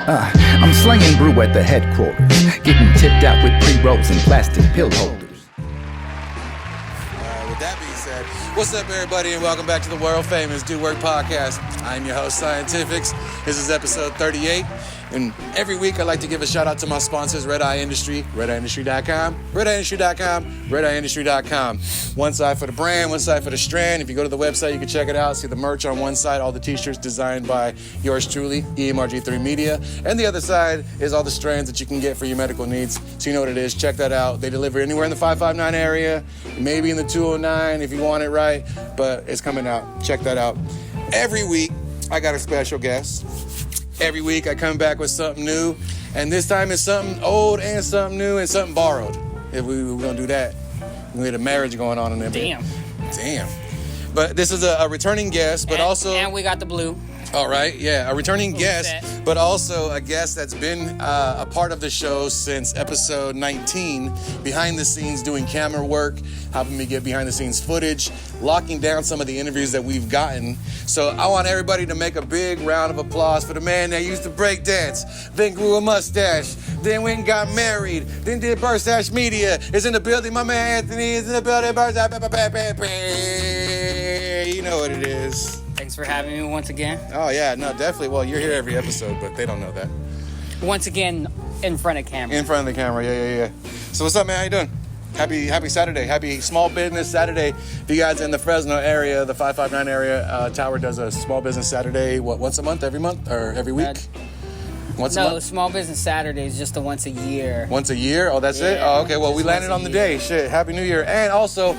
I'm slinging brew at the headquarters, getting tipped out with pre-rolls and plastic pill holders. With that being said, what's up, everybody, and welcome back to the world famous Do Work Podcast. I'm your host, Scientifixxx. This is episode 38. And every week I like to give a shout out to my sponsors, Red Eye Industry, redeyeindustry.com, redeyeindustry.com, redeyeindustry.com. One side for the brand, one side for the strand. If you go to the website, you can check it out. See the merch on one side, all the t-shirts designed by yours truly, EMRG3 Media. And the other side is all the strands that you can get for your medical needs. So you know what it is. Check that out. They deliver anywhere in the 559 area, maybe in the 209 if you want it right, but it's coming out. Check that out. Every week, I got a special guest. Every week I come back with something new, and this time it's something old and something new and something borrowed. If we're gonna do that, we had a marriage going on in there. Damn. But this is a returning guest, but and we got the blue. All right, yeah, a returning guest, but also a guest that's been a part of the show since episode 19, behind the scenes doing camera work, helping me get behind the scenes footage, locking down some of the interviews that we've gotten. So I want everybody to make a big round of applause for the man that used to break dance, then grew a mustache, then went and got married, then did Birdstash Media, is in the building. My man Anthony is in the building. Birdstash, you know what it is. Thanks for having me once again. Oh, yeah, no, definitely. Well, you're here every episode, but they don't know that. Once again, in front of camera. In front of the camera, yeah. So what's up, man? How you doing? Happy Saturday. Happy Small Business Saturday. If you guys in the Fresno area, the 559 area, Tower does a Small Business Saturday, once a month, every month, or every week? Once a month? No, Small Business Saturday is just a once a year. Once a year? Oh, that's it? Oh, okay. Well, we landed on the day. Shit. Happy New Year. And also,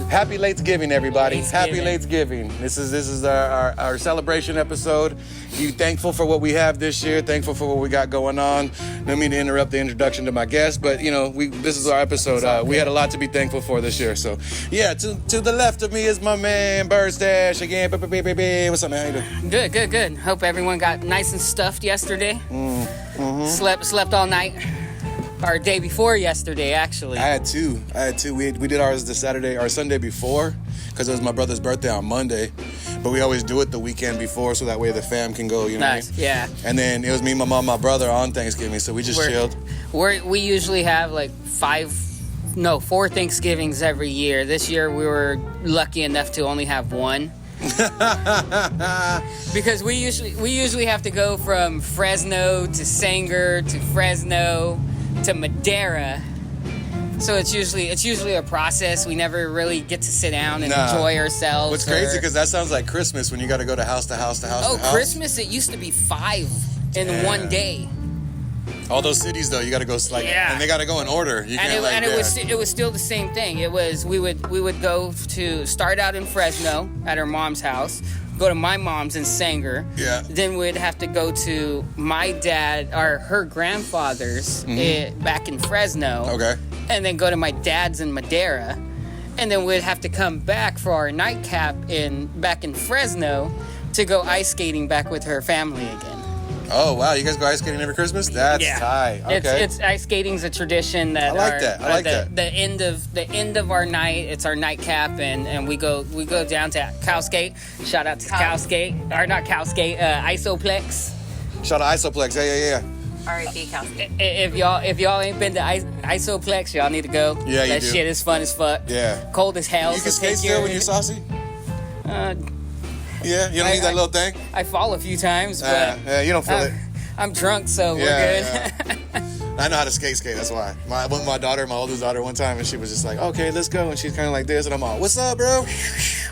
happy Latesgiving, everybody. Happy Latesgiving. This is our celebration episode. You thankful for what we have this year, thankful for what we got going on. No mean to interrupt the introduction to my guest, but you know, this is our episode. We had a lot to be thankful for this year. So yeah, to the left of me is my man Birdstash again. What's up, man? How you doing? Good. Hope everyone got nice and stuffed yesterday. Slept all night. Our day before yesterday, actually. I had two. We did ours the Saturday or Sunday before, because it was my brother's birthday on Monday. But we always do it the weekend before, so that way the fam can go, you know nice. What I mean? Yeah. And then it was me, my mom, my brother on Thanksgiving, so we just chilled. We usually have like 4 Thanksgivings every year. This year we were lucky enough to only have one. Because we usually have to go from Fresno to Sanger to Fresno to Madera, so it's usually a process. We never really get to sit down and enjoy ourselves. What's crazy, because that sounds like Christmas when you got to go to house to house to house to house. Christmas, it used to be 5 in one day. All those cities though, you got to go and they got to go in order. It was still the same thing. It was we would go to start out in Fresno at her mom's house. Go to my mom's in Sanger. Yeah. Then we'd have to go to my dad or her grandfather's back in Fresno. Okay. And then go to my dad's in Madera. And then we'd have to come back for our nightcap back in Fresno to go ice skating back with her family again. Oh, wow. You guys go ice skating every Christmas? That's tight. Okay. It's ice skating's a tradition that I like that. The end of our night, it's our nightcap, and we go down to Cowskate. Shout out to Cowskate. Or not Cowskate, Isoplex. Shout out Isoplex. Yeah. R.I.P. Cowskate. If y'all ain't been to Isoplex, y'all need to go. Yeah, that shit is fun as fuck. Yeah. Cold as hell. You can skate still when you're saucy? Yeah, you don't need that little thing? I fall a few times, but... you don't feel it. I'm drunk, so we're good. I know how to skate, that's why. I went with my oldest daughter, one time, and she was just like, okay, let's go. And she's kind of like this, and I'm all, what's up, bro?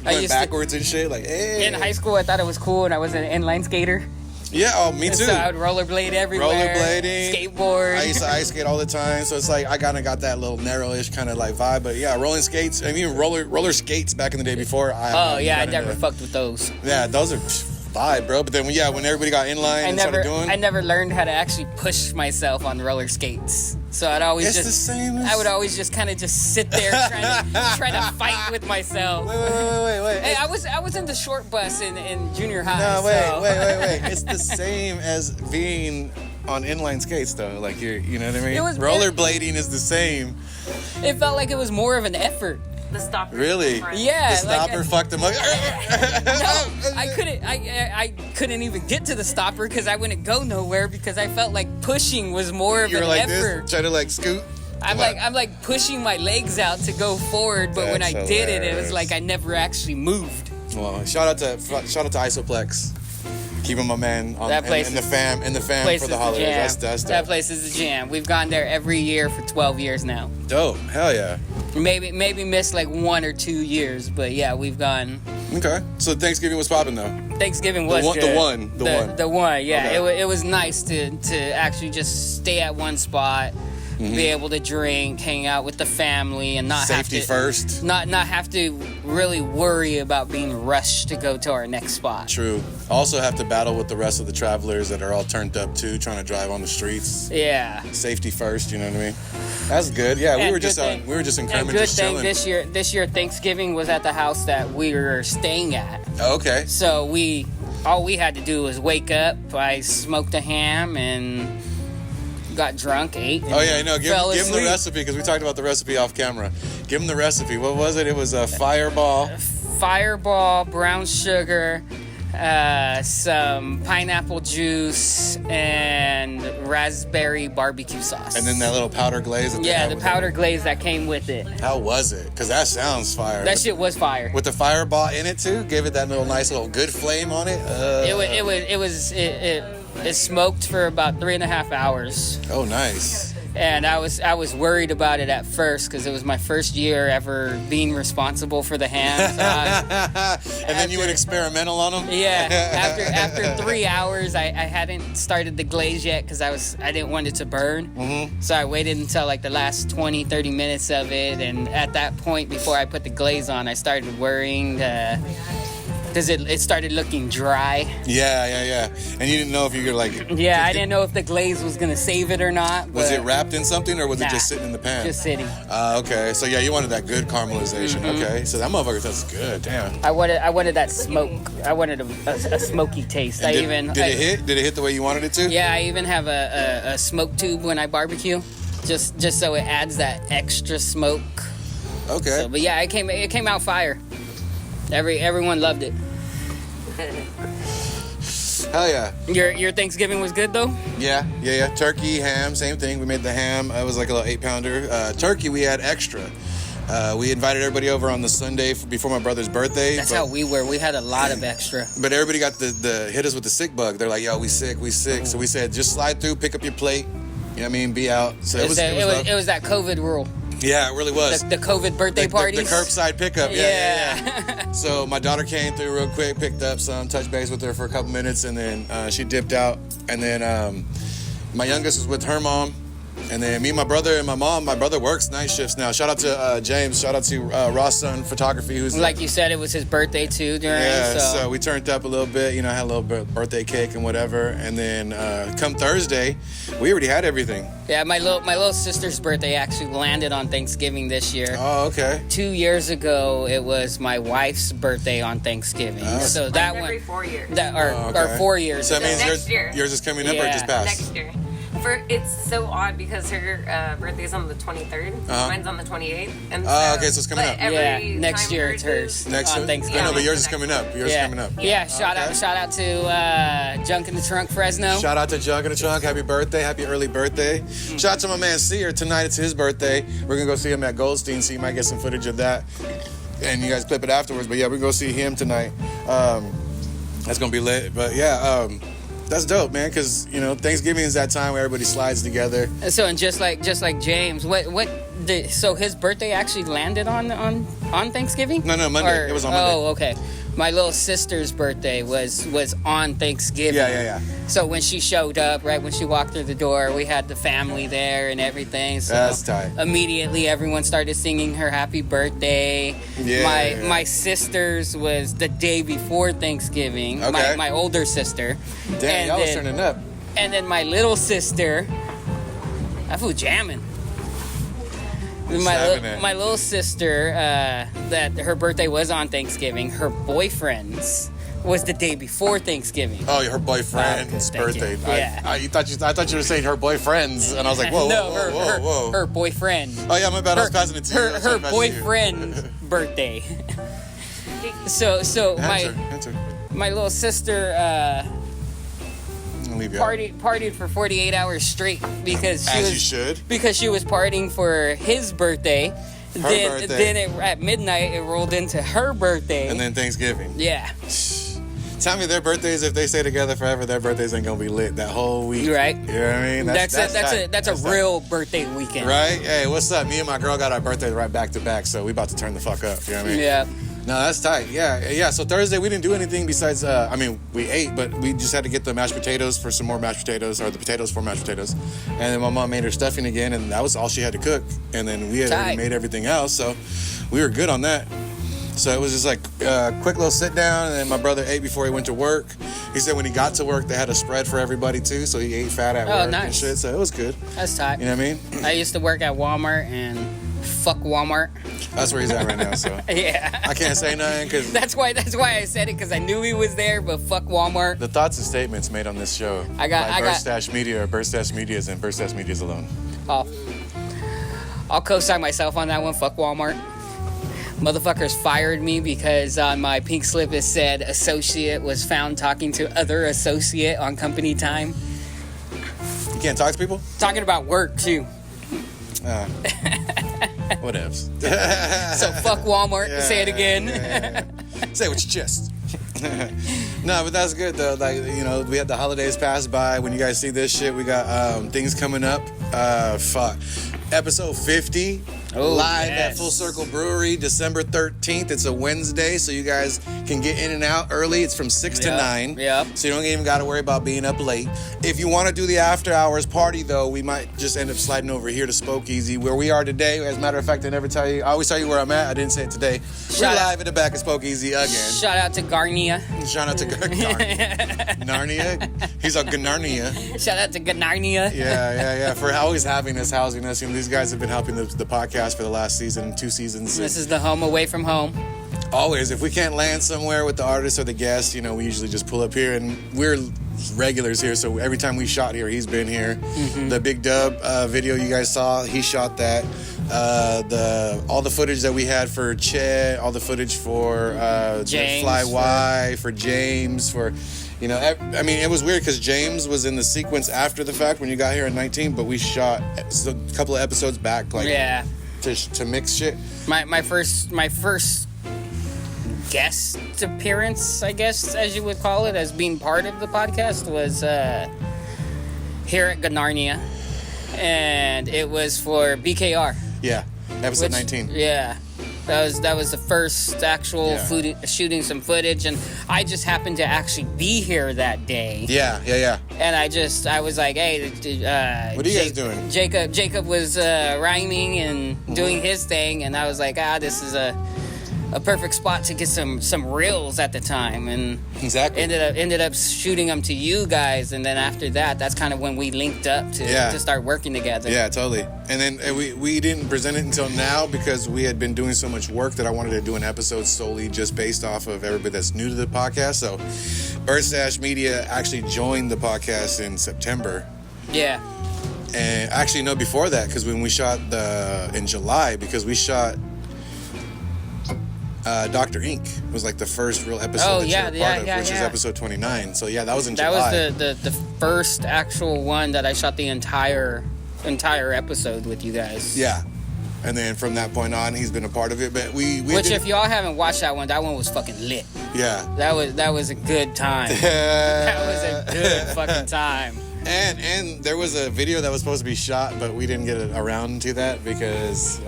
Going backwards and shit, like, hey. In high school, I thought it was cool, and I was an inline skater. Yeah, me too. So I would rollerblade everywhere. Rollerblading. Skateboard. I used to ice skate all the time, so it's like I kind of got that little narrow-ish kind of like vibe. But yeah, rolling skates, and even roller skates back in the day before. I never fucked with those. Yeah, those are vibe, bro. But then, when everybody got inline and started doing... I never learned how to actually push myself on roller skates. So I'd always the same as... I would always just kind of just sit there trying to fight with myself. Wait. Hey, I was in the short bus in junior high. No, wait. It's the same as being on inline skates, though. Like, you know what I mean? Rollerblading is the same. It felt like it was more of an effort. the stopper. Really? Yeah, The stopper fucked him up. No, I couldn't even get to the stopper because I wouldn't go nowhere because I felt like pushing was more of You were an like effort. this, trying to like scoot. I'm like pushing my legs out to go forward, but when I That's did it hilarious. was like I never actually moved. Well, shout out to Isoplex. Keeping my man on That place in the fam Place for is the holidays. jam. That's That dope. place is the jam. We've gone there every year for 12 years now. Dope. Hell yeah. Maybe missed like 1 or 2 years, but yeah, we've gone. Okay. So Thanksgiving was popping though. Thanksgiving was The good. one. Yeah. Okay. It was nice to actually just stay at one spot, be able to drink, hang out with the family, and not Safety have to first. not have to really worry about being rushed to go to our next spot. True. Also have to battle with the rest of the travelers that are all turned up too, trying to drive on the streets. Yeah. Safety first, you know what I mean? That's good. Yeah, we And were good just thing- in And Kermit good just thing chilling. this year Thanksgiving was at the house that we were staying at. Oh, okay. So all we had to do was wake up. I smoked a ham and got drunk, ate. And Oh yeah, I know. Give fell him the asleep. recipe because we talked about the recipe off camera. Give him the recipe. What was it? It was a fireball. Fireball, brown sugar, some pineapple juice, and raspberry barbecue sauce. And then that little powder glaze. That they yeah, had the with powder glaze that came with it. it. How was it? Because that sounds fire. That shit was fire. With the fireball in it too, gave it that little nice little good flame on it. It smoked for about 3.5 hours. Oh, nice. And I was worried about it at first because it was my first year ever being responsible for the ham. So And then you went experimental on them. yeah, after 3 hours, I hadn't started the glaze yet because I didn't want it to burn. Mm-hmm. So I waited until like the last 20-30 minutes of it, and at that point, before I put the glaze on, I started worrying. Because it started looking dry. Yeah. And you didn't know if you could like. Yeah, I didn't know if the glaze was gonna save it or not. Was it but wrapped in something or was it Nah, just sitting in the pan? Just sitting. Okay. So yeah, you wanted that good caramelization. Okay. So that motherfucker tastes good. Damn. I wanted that smoke. I wanted a smoky taste. Did it hit? Did it hit the way you wanted it to? Yeah, I even have a smoke tube when I barbecue, just so it adds that extra smoke. Okay. So, but yeah, it came out fire. Everyone loved it. Hell yeah. Your Thanksgiving was good though? Yeah. Turkey, ham, same thing. We made the ham. It was like a little 8-pounder. Turkey, we had extra. We invited everybody over on the Sunday before my brother's birthday. That's how we were. We had a lot of extra. But everybody got the hit us with the sick bug. They're like, yo, we sick. So we said, just slide through, pick up your plate. You know what I mean? Be out. So it was that COVID rule. Yeah, it really was. The COVID birthday parties. The curbside pickup. Yeah. So my daughter came through real quick, picked up some, touched base with her for a couple minutes, and then she dipped out. And then my youngest was with her mom. And then me, my brother, and my mom. My brother works night shifts now. Shout out to James. Shout out to Rawsunn Photography, who's like you said, it was his birthday too. So we turned up a little bit. You know, had a little birthday cake and whatever. And then come Thursday, we already had everything. Yeah, my little sister's birthday actually landed on Thanksgiving this year. Oh, okay. 2 years ago, it was my wife's birthday on Thanksgiving. So that one every 4 years. Or 4 years. So that means Next year. yours is coming up or Yeah. just passed? Next year. It's so odd because her birthday's on the 23rd. Mine's on the 28th. And okay, so it's coming up. Next year it's hers. Next on Thanksgiving. No, but yours is coming up. Yeah, shout out to Junk in the Trunk Fresno. Shout out to Jug in the Trunk. Happy birthday. Happy early birthday. Shout out to my man Sear. Tonight it's his birthday. We're going to go see him at Goldstein, so you might get some footage of that. And you guys clip it afterwards. But yeah, we're going to go see him tonight. That's going to be lit. But yeah, that's dope, man, because, you know, Thanksgiving is that time where everybody slides together. And so, and just like James, so his birthday actually landed on Thanksgiving? No, Monday. It was on Monday. Oh, okay. My little sister's birthday was on Thanksgiving. Yeah. So when she showed up, right when she walked through the door, we had the family there and everything. So that's tight. Immediately, everyone started singing her happy birthday. My sister's was the day before Thanksgiving. Okay. My older sister. Damn, y'all was turning up. And then my little sister, that fool jamming. My little sister, that her birthday was on Thanksgiving. Her boyfriend's was the day before Thanksgiving. Oh, her boyfriend's birthday. Yeah. I thought you were saying her boyfriend's, and I was like, whoa, No, whoa. her boyfriend. Oh yeah, my bad. I was passing it to you. Her boyfriend birthday. So my little sister partied for 48 hours straight because she was partying for his birthday. Then at midnight it rolled into her birthday, and then Thanksgiving. Yeah. Tell me their birthdays, if they stay together forever, their birthdays ain't gonna be lit that whole week. Right. You know what I mean? That's a real birthday weekend. Right? Hey, what's up? Me and my girl got our birthdays right back to back, so we about to turn the fuck up. You know what I mean? Yeah. No, that's tight. Yeah. So Thursday we didn't do anything besides, we ate, but we just had to get the mashed potatoes for some more mashed potatoes, or the potatoes for mashed potatoes. And then my mom made her stuffing again, and that was all she had to cook. And then we had already made everything else, so we were good on that. So it was just like a quick little sit down, and then my brother ate before he went to work. He said when he got to work, they had a spread for everybody too, so he ate fat at work and shit, so it was good. That's tight. You know what I mean? I used to work at Walmart, and fuck Walmart. That's where he's at right now, so. Yeah. I can't say nothing, because... That's why I said it, because I knew he was there, but fuck Walmart. The thoughts and statements made on this show by Birdstash Media or Birdstash Media's and Birdstash Media's alone. I'll co-sign myself on that one, fuck Walmart. Motherfuckers fired me because on my pink slip it said associate was found talking to other associate on company time. You can't talk to people? Talking about work too. Whatevs. So fuck Walmart. Yeah, say it again. Yeah. Say it with your chest. No, but that's good though. Like, you know, we had the holidays pass by. When you guys see this shit, we got things coming up. Episode 50. Live at Full Circle Brewery, December 13th. It's a Wednesday, so you guys can get in and out early. It's from 6 to 9. Yep. So you don't even got to worry about being up late. If you want to do the after hours party, though, we might just end up sliding over here to Spokeasy, where we are today. As a matter of fact, I always tell you where I'm at. I didn't say it today. We're live at the back of Spokeasy again. Shout out to Garnia. Shout out to Narnia. He's a Gnarnia. Shout out to Gnarnia. Yeah. For always having us, housing us. You know, these guys have been helping the podcast for the last season, 2 seasons. This is the home away from home. Always. If we can't land somewhere with the artist or the guest, you know, we usually just pull up here, and we're regulars here, so every time we shot here, he's been here. Mm-hmm. The Big Dub video you guys saw, he shot that. All the footage that we had for Chet, all the footage for James, Fly Y, for James, for... You know, I mean, it was weird because James was in the sequence after the fact when you got here in 19, but we shot a couple of episodes back, like to mix shit. My first guest appearance, I guess, as you would call it, as being part of the podcast, was here at Gnarnia, and it was for BKR. Yeah, episode 19. Yeah. That was the first actual shooting some footage, and I just happened to actually be here that day. Yeah. And I was like, hey, what are you guys doing? Jacob was rhyming and doing his thing, and I was like, this is a perfect spot to get some reels at the time, and exactly ended up shooting them to you guys, and then after that's kind of when we linked up to start working together. Yeah, totally. And then we didn't present it until now because we had been doing so much work that I wanted to do an episode solely just based off of everybody that's new to the podcast. So Birdstash Media actually joined the podcast in September. Yeah. And actually, no, before that, because when we shot in July, because we shot Dr. Inc. was like the first real episode that you were part of, which is episode 29. So that was in July. That was the first actual one that I shot the entire episode with you guys. Yeah. And then from that point on, he's been a part of it. But if y'all haven't watched that one was fucking lit. Yeah. That was a good time. That was a good fucking time. And there was a video that was supposed to be shot, but we didn't get around to that because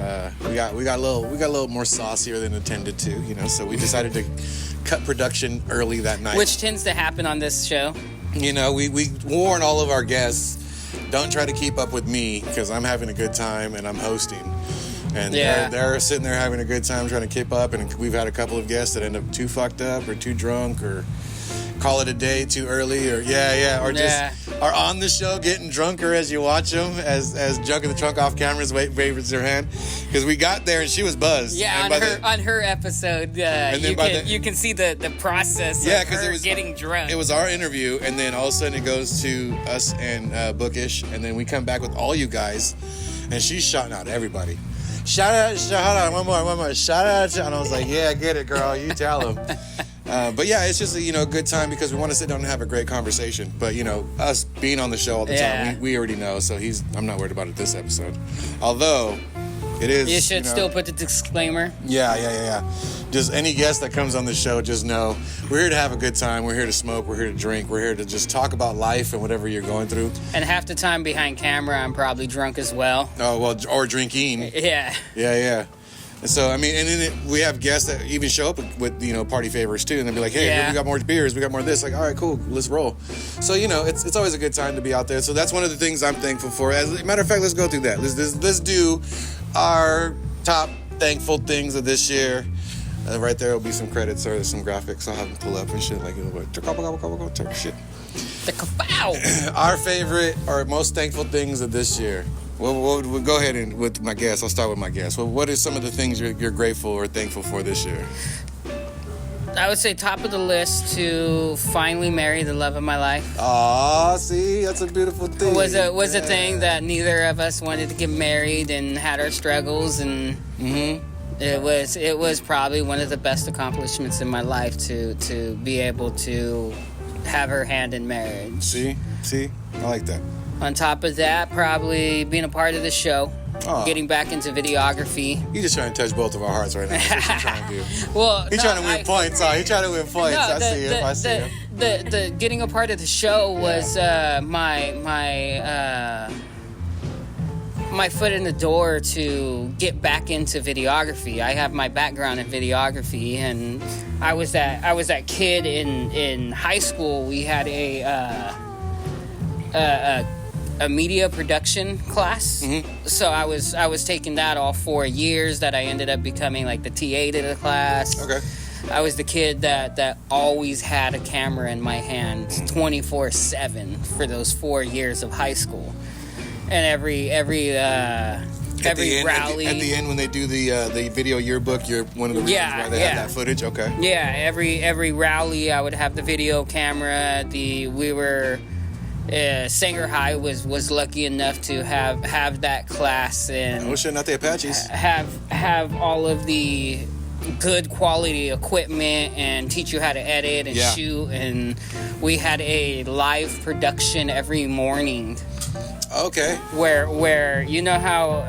we got a little more saucier than intended to, you know. So we decided to cut production early that night, which tends to happen on this show. You know, we warn all of our guests, don't try to keep up with me because I'm having a good time and I'm hosting. And they're sitting there having a good time trying to keep up, and we've had a couple of guests that end up too fucked up or too drunk or call it a day too early, or just are on the show getting drunker as you watch them, as Junk in the Trunk off cameras waves their hand, because we got there and she was buzzed. Yeah, on her episode, you can see the process of her getting drunk. It was our interview, and then all of a sudden it goes to us and Bookish, and then we come back with all you guys, and she's shouting out everybody. shout out, one more. Shout out to, and I was like, yeah, get it, girl. You tell him. But yeah, it's just a good time because we want to sit down and have a great conversation. But us being on the show all the time, we already know. So I'm not worried about it this episode. Although it is. You should still put the disclaimer. Yeah. Just any guest that comes on the show, just know we're here to have a good time. We're here to smoke. We're here to drink. We're here to just talk about life and whatever you're going through. And half the time behind camera, I'm probably drunk as well. Oh, well, or drinking. Yeah. Yeah. And so, and then we have guests that even show up with, party favors too. And they'll be like, hey, we got more beers. We got more of this. Like, all right, cool. Let's roll. So, it's always a good time to be out there. So that's one of the things I'm thankful for. As a matter of fact, let's go through that. Let's do our top thankful things of this year. Right there will be some credits or some graphics. I'll have them pull up and shit like shit. Our favorite or most thankful things of this year. We'll go ahead and with my guest. I'll start with my guest. Well, what are some of the things you're grateful or thankful for this year? I would say top of the list to finally marry the love of my life. Aw, see, that's a beautiful thing. Was a thing that neither of us wanted to get married and had our struggles and. Mm-hmm. It was probably one of the best accomplishments in my life to be able to have her hand in marriage. See, I like that. On top of that, probably being a part of the show, getting back into videography. You're just trying to touch both of our hearts right now. That's what you're trying to do. Well, he's trying to win points. He's trying to win points. No, I see him. The getting a part of the show was my foot in the door to get back into videography. I have my background in videography, and I was that kid in high school. We had a media production class. Mm-hmm. So I was taking that all 4 years. That I ended up becoming like the TA to the class. Okay. I was the kid that always had a camera in my hand 24/7 for those 4 years of high school. And every rally. At the end, when they do the video yearbook, you're one of the reasons why they have that footage. Okay. Yeah, every rally, I would have the video camera. Sanger High was lucky enough to have that class and not the Apaches. Have all of the good quality equipment and teach you how to edit and shoot. And we had a live production every morning. Okay. Where you know how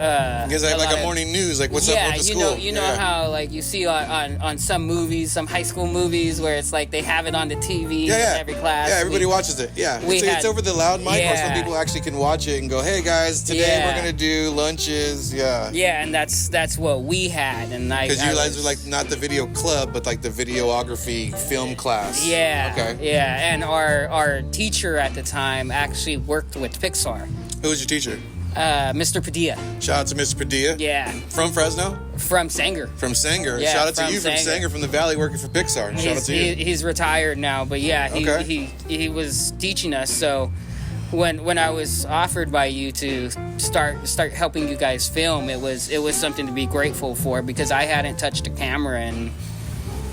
because I have like a morning news, like what's up with the school. You know how like you see on some movies, some high school movies where it's like they have it on the TV in every class. Yeah, everybody watches it. Yeah. It's over the loud mic or some people actually can watch it and go, hey guys, today we're gonna do lunches. Yeah. Yeah, and that's what we had, and because you guys were like not the video club, but like the videography film class. Yeah. Okay. Yeah, and our teacher at the time actually worked with Pixar. Who was your teacher? Mr. Padilla. Shout out to Mr. Padilla. Yeah. From Fresno? From Sanger. From Sanger. Yeah, shout out to you from Sanger, from the Valley, working for Pixar. Shout out to you. He's retired now, but he was teaching us. So when I was offered by you to start helping you guys film, it was something to be grateful for because I hadn't touched a camera in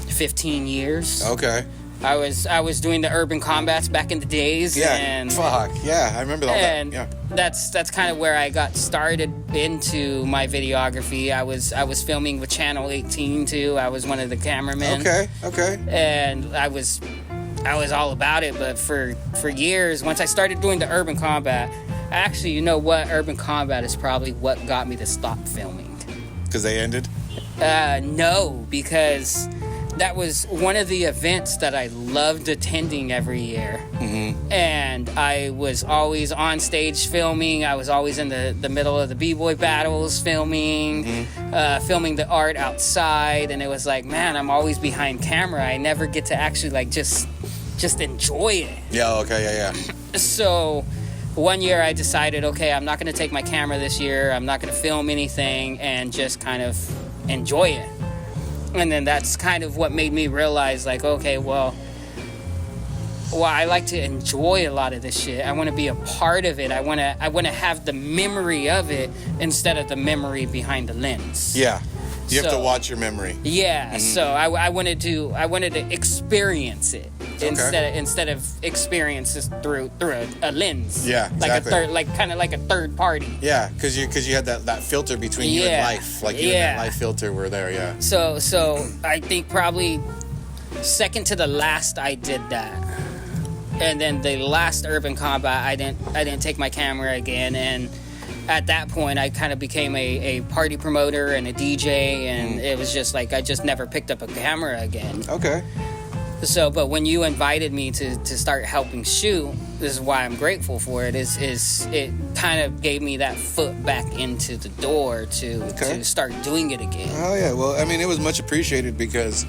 15 years. Okay. I was doing the urban combats back in the days. Yeah, and I remember all that. And that's kind of where I got started into my videography. I was filming with Channel 18 too. I was one of the cameramen. Okay. And I was all about it, but for years, once I started doing the urban combat, actually, you know what? Urban combat is probably what got me to stop filming. Because they ended? No, because that was one of the events that I loved attending every year. Mm-hmm. And I was always on stage filming. I was always in the middle of the b-boy battles filming, filming the art outside. And it was like, man, I'm always behind camera. I never get to actually like just enjoy it. Yeah, okay, yeah. So one year I decided, okay, I'm not going to take my camera this year. I'm not going to film anything and just kind of enjoy it. And then that's kind of what made me realize, like, okay, well, I like to enjoy a lot of this shit. I want to be a part of it. I want to have the memory of it instead of the memory behind the lens. Yeah, you have to watch your memory. Yeah, so I wanted to experience it. instead of experiences through a lens. Yeah, exactly. Like a third party. Yeah, because you had that filter between you and life, like you and that life filter were there. Yeah. So I think probably second to the last I did that. And then the last Urban Combat, I didn't take my camera again, and at that point I kind of became a party promoter and a DJ, and it was just like I just never picked up a camera again. Okay. So, but when you invited me to start helping shoot, this is why I'm grateful for it. Is it kind of gave me that foot back into the door to start doing it again. Oh yeah, well I mean it was much appreciated because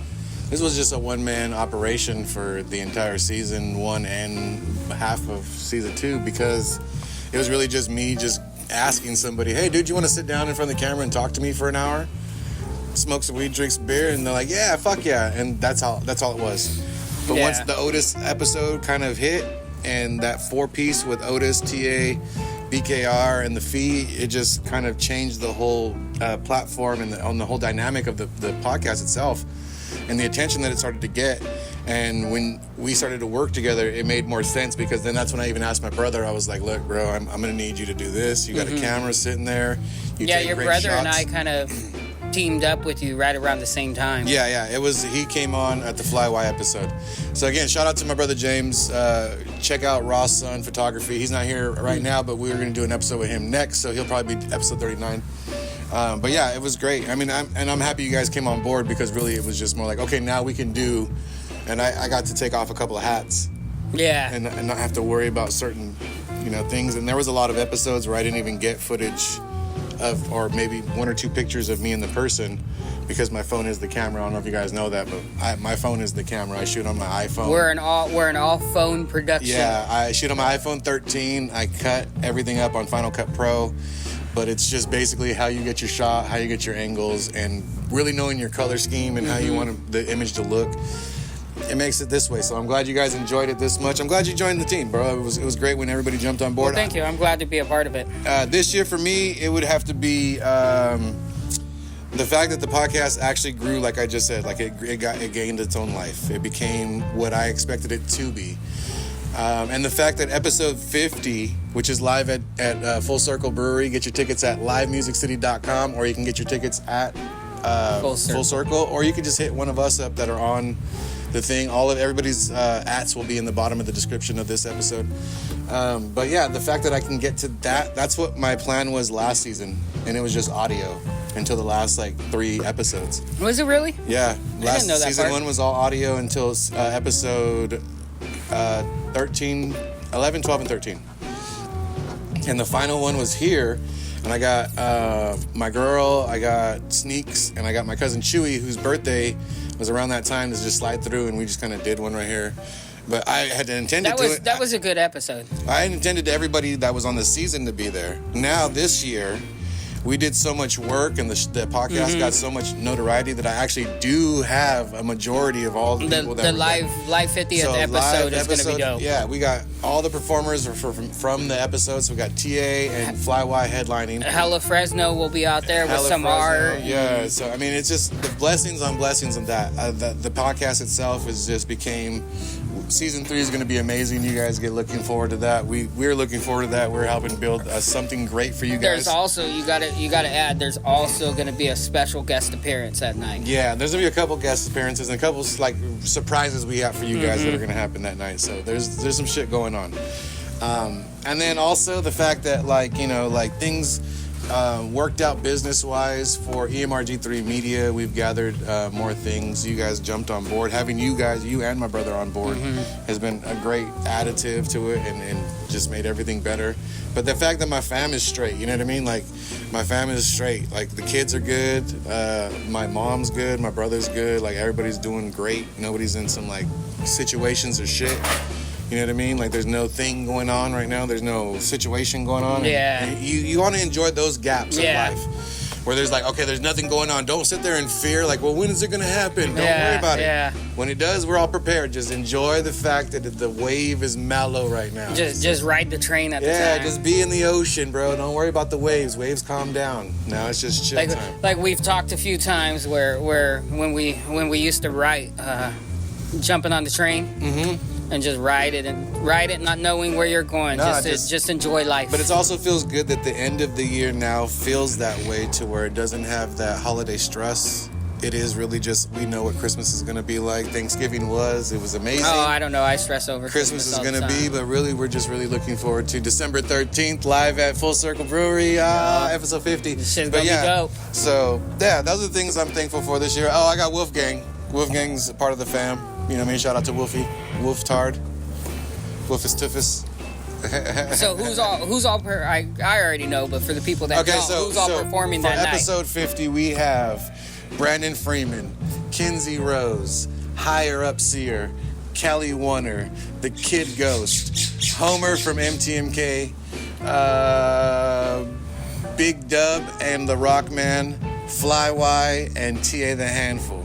this was just a one-man operation for the entire season 1 and half of season 2 because it was really just me just asking somebody, hey dude, you want to sit down in front of the camera and talk to me for an hour? Smoke some weed, drink some beer, and they're like, yeah, fuck yeah. And that's all it was. But once the Otis episode kind of hit and that 4-piece with Otis, TA, BKR, and the fee, it just kind of changed the whole platform and on the whole dynamic of the podcast itself. And the attention that it started to get. And when we started to work together, it made more sense because then that's when I even asked my brother. I was like, look, bro, I'm going to need you to do this. You got a camera sitting there. Your brother and I kind of teamed up with you right around the same time. Yeah. He came on at the Flywire episode. So again, shout out to my brother James. Check out Rawsunn Photography. He's not here right now, but we were going to do an episode with him next. So he'll probably be episode 39. But yeah, it was great. I mean, I'm happy you guys came on board because really it was just more like, okay, now we can do, and I got to take off a couple of hats. Yeah. And not have to worry about certain, things. And there was a lot of episodes where I didn't even get footage of, or maybe 1 or 2 pictures of me and the person because my phone is the camera. I don't know if you guys know that, but my phone is the camera. I shoot on my iPhone. We're an all phone production. Yeah, I shoot on my iPhone 13. I cut everything up on Final Cut Pro. But it's just basically how you get your shot, how you get your angles, and really knowing your color scheme and how you want the image to look. It makes it this way. So I'm glad you guys enjoyed it this much. I'm glad you joined the team, bro. It was great when everybody jumped on board. Well, thank you. I'm glad to be a part of it. This year for me, it would have to be the fact that the podcast actually grew, like I just said, like it gained its own life. It became what I expected it to be. And the fact that episode 50, which is live at Full Circle Brewery, get your tickets at livemusiccity.com, or you can get your tickets at Full Circle, or you can just hit one of us up that are on the thing. Everybody's ats will be in the bottom of the description of this episode. But yeah, the fact that I can get to that's what my plan was last season, and it was just audio until the last 3 episodes. Was it really? Yeah. I didn't know that season part. 1 was all audio until episode 11, 12, and 13. And the final one was here, and I got my girl, I got Sneaks, and I got my cousin Chewy, whose birthday was around that time, to just slide through, and we just kind of did one right here. But I had intended that was a good episode. I intended everybody that was on the season to be there. Now this year, we did so much work, and the podcast got so much notoriety that I actually do have a majority of all the people that the were live 50th episode is going to be dope. Yeah, we got all the performers from the episodes. We got TA and Flywire headlining. Hella Fresno will be out there with some art. Yeah, so I mean, it's just the blessings on that. The podcast itself became. Season 3 is going to be amazing. You guys get looking forward to that. We're looking forward to that. We're helping build something great for you guys. There's also you got to add. There's also going to be a special guest appearance that night. Yeah, there's going to be a couple guest appearances and a couple surprises we have for you guys that are going to happen that night. So there's some shit going on. And then also the fact that things worked out business-wise for EMRG3 Media. We've gathered more things. You guys jumped on board. Having you and my brother on board has been a great additive to it and just made everything better. But the fact that my fam is straight, you know what I mean? My fam is straight. The kids are good. My mom's good. My brother's good. Everybody's doing great. Nobody's in some situations or shit. You know what I mean? There's no thing going on right now. There's no situation going on. Yeah. And you want to enjoy those gaps of life where there's okay, there's nothing going on. Don't sit there in fear. When is it going to happen? Don't worry about it. When it does, we're all prepared. Just enjoy the fact that the wave is mellow right now. Just ride the train at the time. Yeah, just be in the ocean, bro. Don't worry about the waves. Waves calm down. Now it's just chill time. We've talked a few times where when we used to write, jumping on the train and just ride it, not knowing where you're going. Just enjoy life. But it also feels good that the end of the year now feels that way, to where it doesn't have that holiday stress. It is really just, we know what Christmas is going to be like. Thanksgiving it was amazing. Oh, I don't know. I stress over Christmas is going to be, but really, we're just really looking forward to December 13th, live at Full Circle Brewery, episode 50. This shit's going to be dope. So, yeah, those are the things I'm thankful for this year. Oh, I got Wolfgang. Wolfgang's a part of the fam. You know what I mean? Shout out to Wolfie. Wolftard. Wolfus Tuffus. So who's all I already know, but for the people that don't, who's all performing that night? For episode 50, we have Brandon Freeman, Kinsey Rose, Higher Up Seer, Kelly Warner, The Kid Ghost, Homer from MTMK, Big Dub and The Rockman, Flywye, and TA The Handful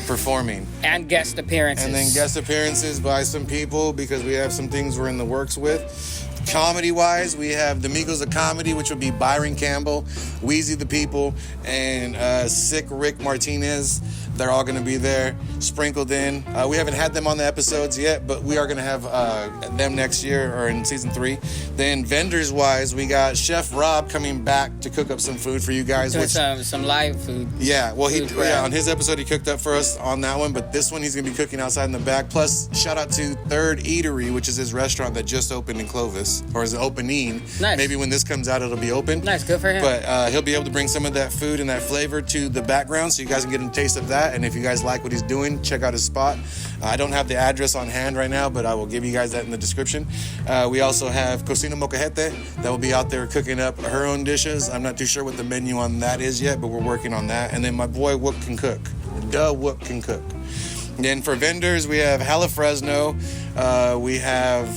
performing. And guest appearances. And then guest appearances by some people, because we have some things we're in the works with. Comedy-wise, we have the Migos of Comedy, which would be Byron Campbell, Wheezy the People, and Sick Rick Martinez. They're all going to be there, sprinkled in. We haven't had them on the episodes yet, but we are going to have them next year, or in season 3. Then vendors-wise, we got Chef Rob coming back to cook up some food for you guys. Doing some live food. Yeah, well, on his episode, he cooked up for us on that one, but this one he's going to be cooking outside in the back. Plus, shout out to Third Eatery, which is his restaurant that just opened in Clovis, or is opening. Nice. Maybe when this comes out, it'll be open. Nice, good for him. But he'll be able to bring some of that food and that flavor to the background, so you guys can get a taste of that. And if you guys like what he's doing, check out his spot. I don't have the address on hand right now, but I will give you guys that in the description. We also have Cocina Mocajete that will be out there cooking up her own dishes. I'm not too sure what the menu on that is yet, but we're working on that. And then my boy Whoop Can Cook. Whoop Can Cook. And then for vendors, we have Hella Fresno, we have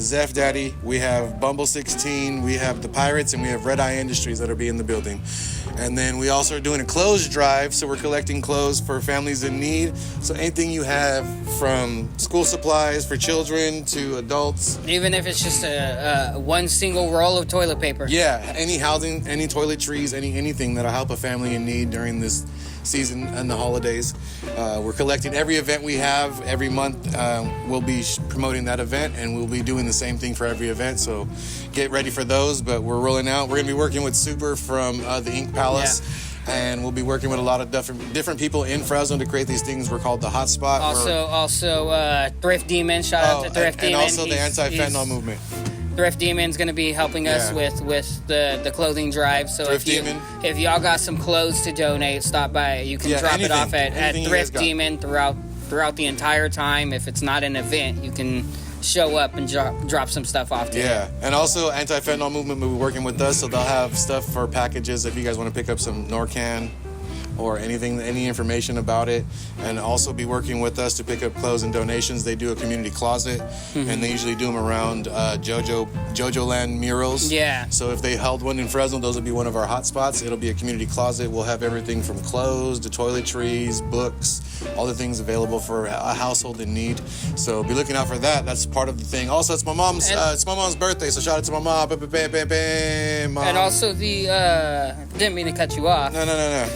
Zeph Daddy, we have Bumble 16, we have the Pirates, and we have Red Eye Industries that'll be in the building. And then we also are doing a clothes drive, so we're collecting clothes for families in need. So anything you have, from school supplies for children to adults. Even if it's just a one single roll of toilet paper. Yeah, any housing, any toiletries, anything that'll help a family in need during this season and the holidays. We're collecting every event we have every month. We'll be promoting that event, and we'll be doing the same thing for every event, so get ready for those. But we're rolling out. We're going to be working with Super from the Ink Palace. Yeah. And we'll be working with a lot of different people in Fresno to create these things. We're called the Hotspot. Also Thrift Demon. Shout out to Thrift Demon. And also the anti-fentanyl movement. Thrift Demon's going to be helping us with the clothing drive. So if y'all got some clothes to donate, stop by. You can drop it off at Thrift Demon throughout the entire time. If it's not an event, you can show up and drop some stuff off to Yeah, and also anti-fentanyl movement will be working with us, so they'll have stuff for packages if you guys want to pick up some Narcan or any information about it, and also be working with us to pick up clothes and donations. They do a community closet, and they usually do them around JoJo Land murals. Yeah. So if they held one in Fresno, those would be one of our hot spots. It'll be a community closet. We'll have everything from clothes to toiletries, books, all the things available for a household in need. So be looking out for that. That's part of the thing. Also, it's my mom's birthday, so shout out to my mom. Mom. And also didn't mean to cut you off. No.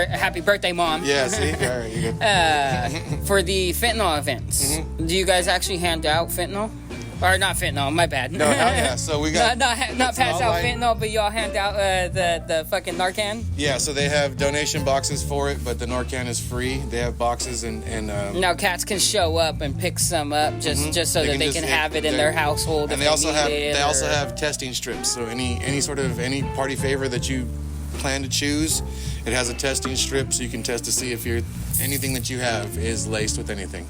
Happy birthday, Mom. Yeah, see? All right, you're good. For the fentanyl events, do you guys actually hand out fentanyl? Or not fentanyl, my bad. No, yeah, so we got... not pass out fentanyl, but y'all hand out the fucking Narcan? Yeah, so they have donation boxes for it, but the Narcan is free. They have boxes and now cats can show up and pick some up just so that they can have it in their household. And they also have testing strips, so any party favor that you plan to choose, it has a testing strip, so you can test to see if anything that you have is laced with anything.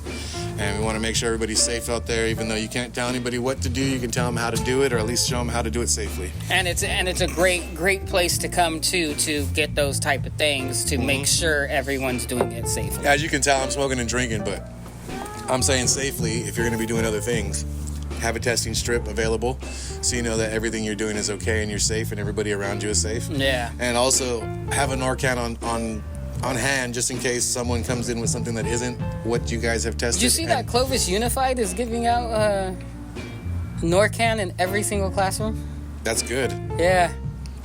And we want to make sure everybody's safe out there. Even though you can't tell anybody what to do, you can tell them how to do it, or at least show them how to do it safely. And it's a great place to come to get those type of things, to make sure everyone's doing it safely. As you can tell, I'm smoking and drinking, but I'm saying safely. If you're going to be doing other things, have a testing strip available, so you know that everything you're doing is okay and you're safe and everybody around you is safe. Yeah. And also have a Narcan on hand, just in case someone comes in with something that isn't what you guys have tested. Did you see that Clovis Unified is giving out Narcan in every single classroom? That's good. Yeah.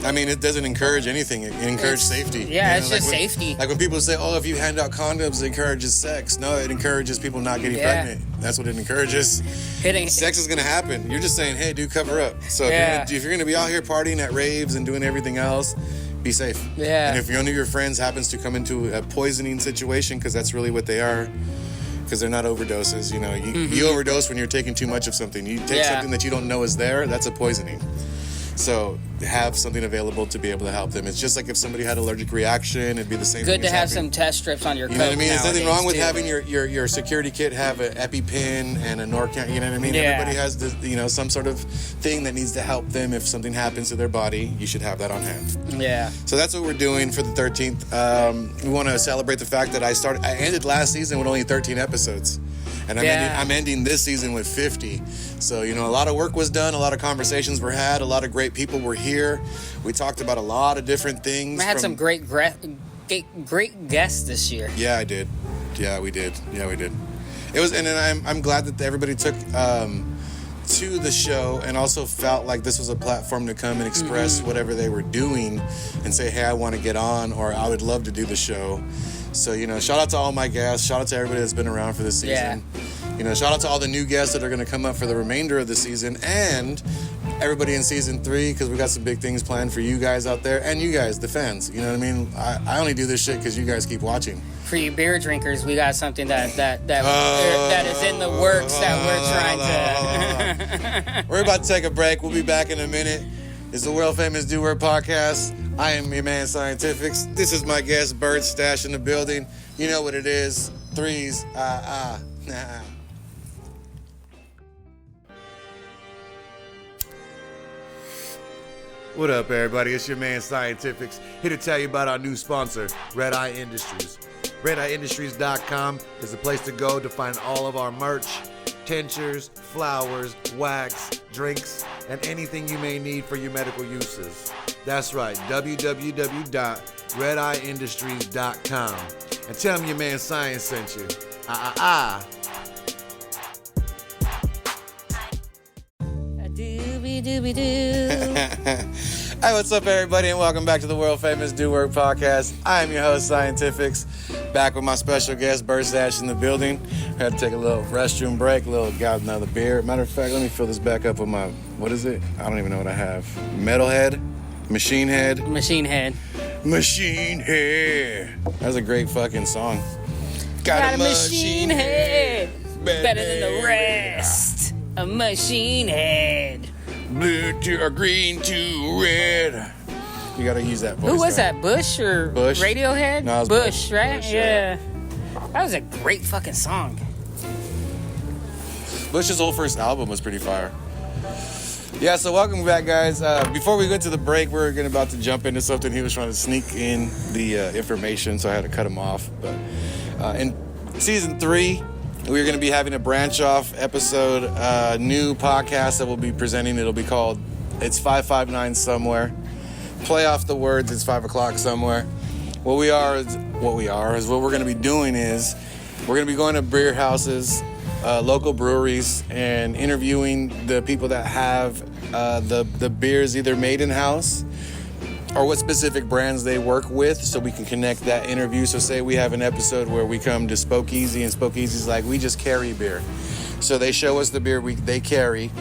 I mean, it doesn't encourage anything. It encourages safety. Yeah, it's just when, safety. Like when people say, "Oh, if you hand out condoms, it encourages sex." No, it encourages people not getting pregnant. That's what it encourages. Sex is gonna happen. You're just saying, "Hey, dude, cover up." So if you're gonna be out here partying at raves and doing everything else, be safe. Yeah. And if one of your friends happens to come into a poisoning situation, because that's really what they are. Because they're not overdoses, you know. You overdose when you're taking too much of something. You take something that you don't know is there, that's a poisoning. So have something available to be able to help them. It's just like if somebody had an allergic reaction, it'd be the same thing. Good to have some test strips on your coat. You know what I mean? There's nothing wrong with too. having your security kit have an EpiPen and a Norcan. You know what I mean? Yeah. Everybody has some sort of thing that needs to help them if something happens to their body. You should have that on hand. Yeah. So that's what we're doing for the 13th. We want to celebrate the fact that I ended last season with only 13 episodes. And I'm ending this season with 50. So, a lot of work was done. A lot of conversations were had. A lot of great people were here. We talked about a lot of different things. I had some great guests this year. Yeah, I did. Yeah, we did. It was, and then I'm glad that everybody took to the show and also felt like this was a platform to come and express whatever they were doing and say, hey, I want to get on, or I would love to do the show. So, shout out to all my guests. Shout out to everybody that's been around for this season. Yeah. Shout out to all the new guests that are going to come up for the remainder of the season, and everybody in season 3, because we got some big things planned for you guys out there and you guys, the fans. You know what I mean? I only do this shit because you guys keep watching. For you beer drinkers, we got something that is in the works that we're trying to. We're about to take a break. We'll be back in a minute. It's the world famous Do Work podcast. I am your man, Scientifixxx. This is my guest, Birdstash, in the building. You know what it is. 3s, nah. What up, everybody? It's your man, Scientifixxx, here to tell you about our new sponsor, Red Eye Industries. RedEyeIndustries.com is the place to go to find all of our merch, tinctures, flowers, wax, drinks, and anything you may need for your medical uses. That's right, www.redeyeindustries.com. And tell them your man Science sent you. Hey, what's up, everybody, and welcome back to the world famous Do Work podcast. I am your host, Scientifixxx, back with my special guest, Birdstash, in the building. I had to take a little restroom break, got another beer. Matter of fact, let me fill this back up with my, what is it? I don't even know what I have. Metalhead? Machine Head. That's a great fucking song. Got a machine head. Better than the rest. A machine head. Blue to green to red. You gotta use that voice. Who was that? Bush or Bush? Radiohead? No, it was Bush, right? Bush, yeah. That was a great fucking song. Bush's whole first album was pretty fire. Yeah, so welcome back, guys. Before we go to the break, we're about to jump into something. He was trying to sneak in the information, so I had to cut him off. But in season 3, we're going to be having a branch off episode, new podcast that we'll be presenting. It'll be called It's 559 Somewhere. Play off the words, it's 5 o'clock somewhere. What we're going to be doing is we're going to be going to beer houses, local breweries, and interviewing the people that have the beers either made in-house or what specific brands they work with, so we can connect that interview. So say we have an episode where we come to Spokeasy, and Spokeasy's like, we just carry beer. So they show us the beer they carry,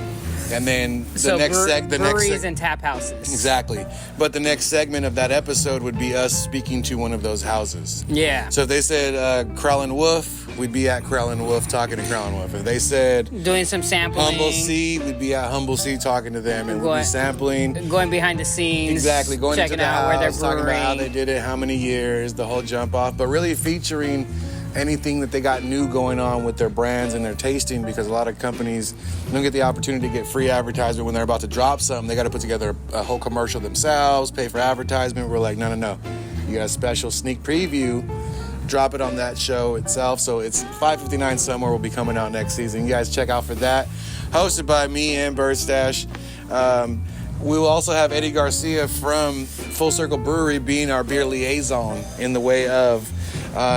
and then breweries and tap houses. Exactly. But the next segment of that episode would be us speaking to one of those houses. Yeah. So if they said Krell & Wolf, we'd be at Krell & Wolf talking to Krell & Wolf. If they said doing some sampling, Humble Sea, we'd be at Humble Sea talking to them, and we'd be sampling. Going behind the scenes. Exactly. Going checking into the out house, where they're talking brewing. about how they did it, how many years, the whole jump off. But really featuring anything that they got new going on with their brands and their tasting, because a lot of companies don't get the opportunity to get free advertisement when they're about to drop something. They got to put together a whole commercial themselves, pay for advertisement. We're like, no. You got a special sneak preview, drop it on that show itself. So it's 559 Somewhere will be coming out next season. You guys check out for that. Hosted by me and Birdstash. We will also have Eddie Garcia from Full Circle Brewery being our beer liaison in the way of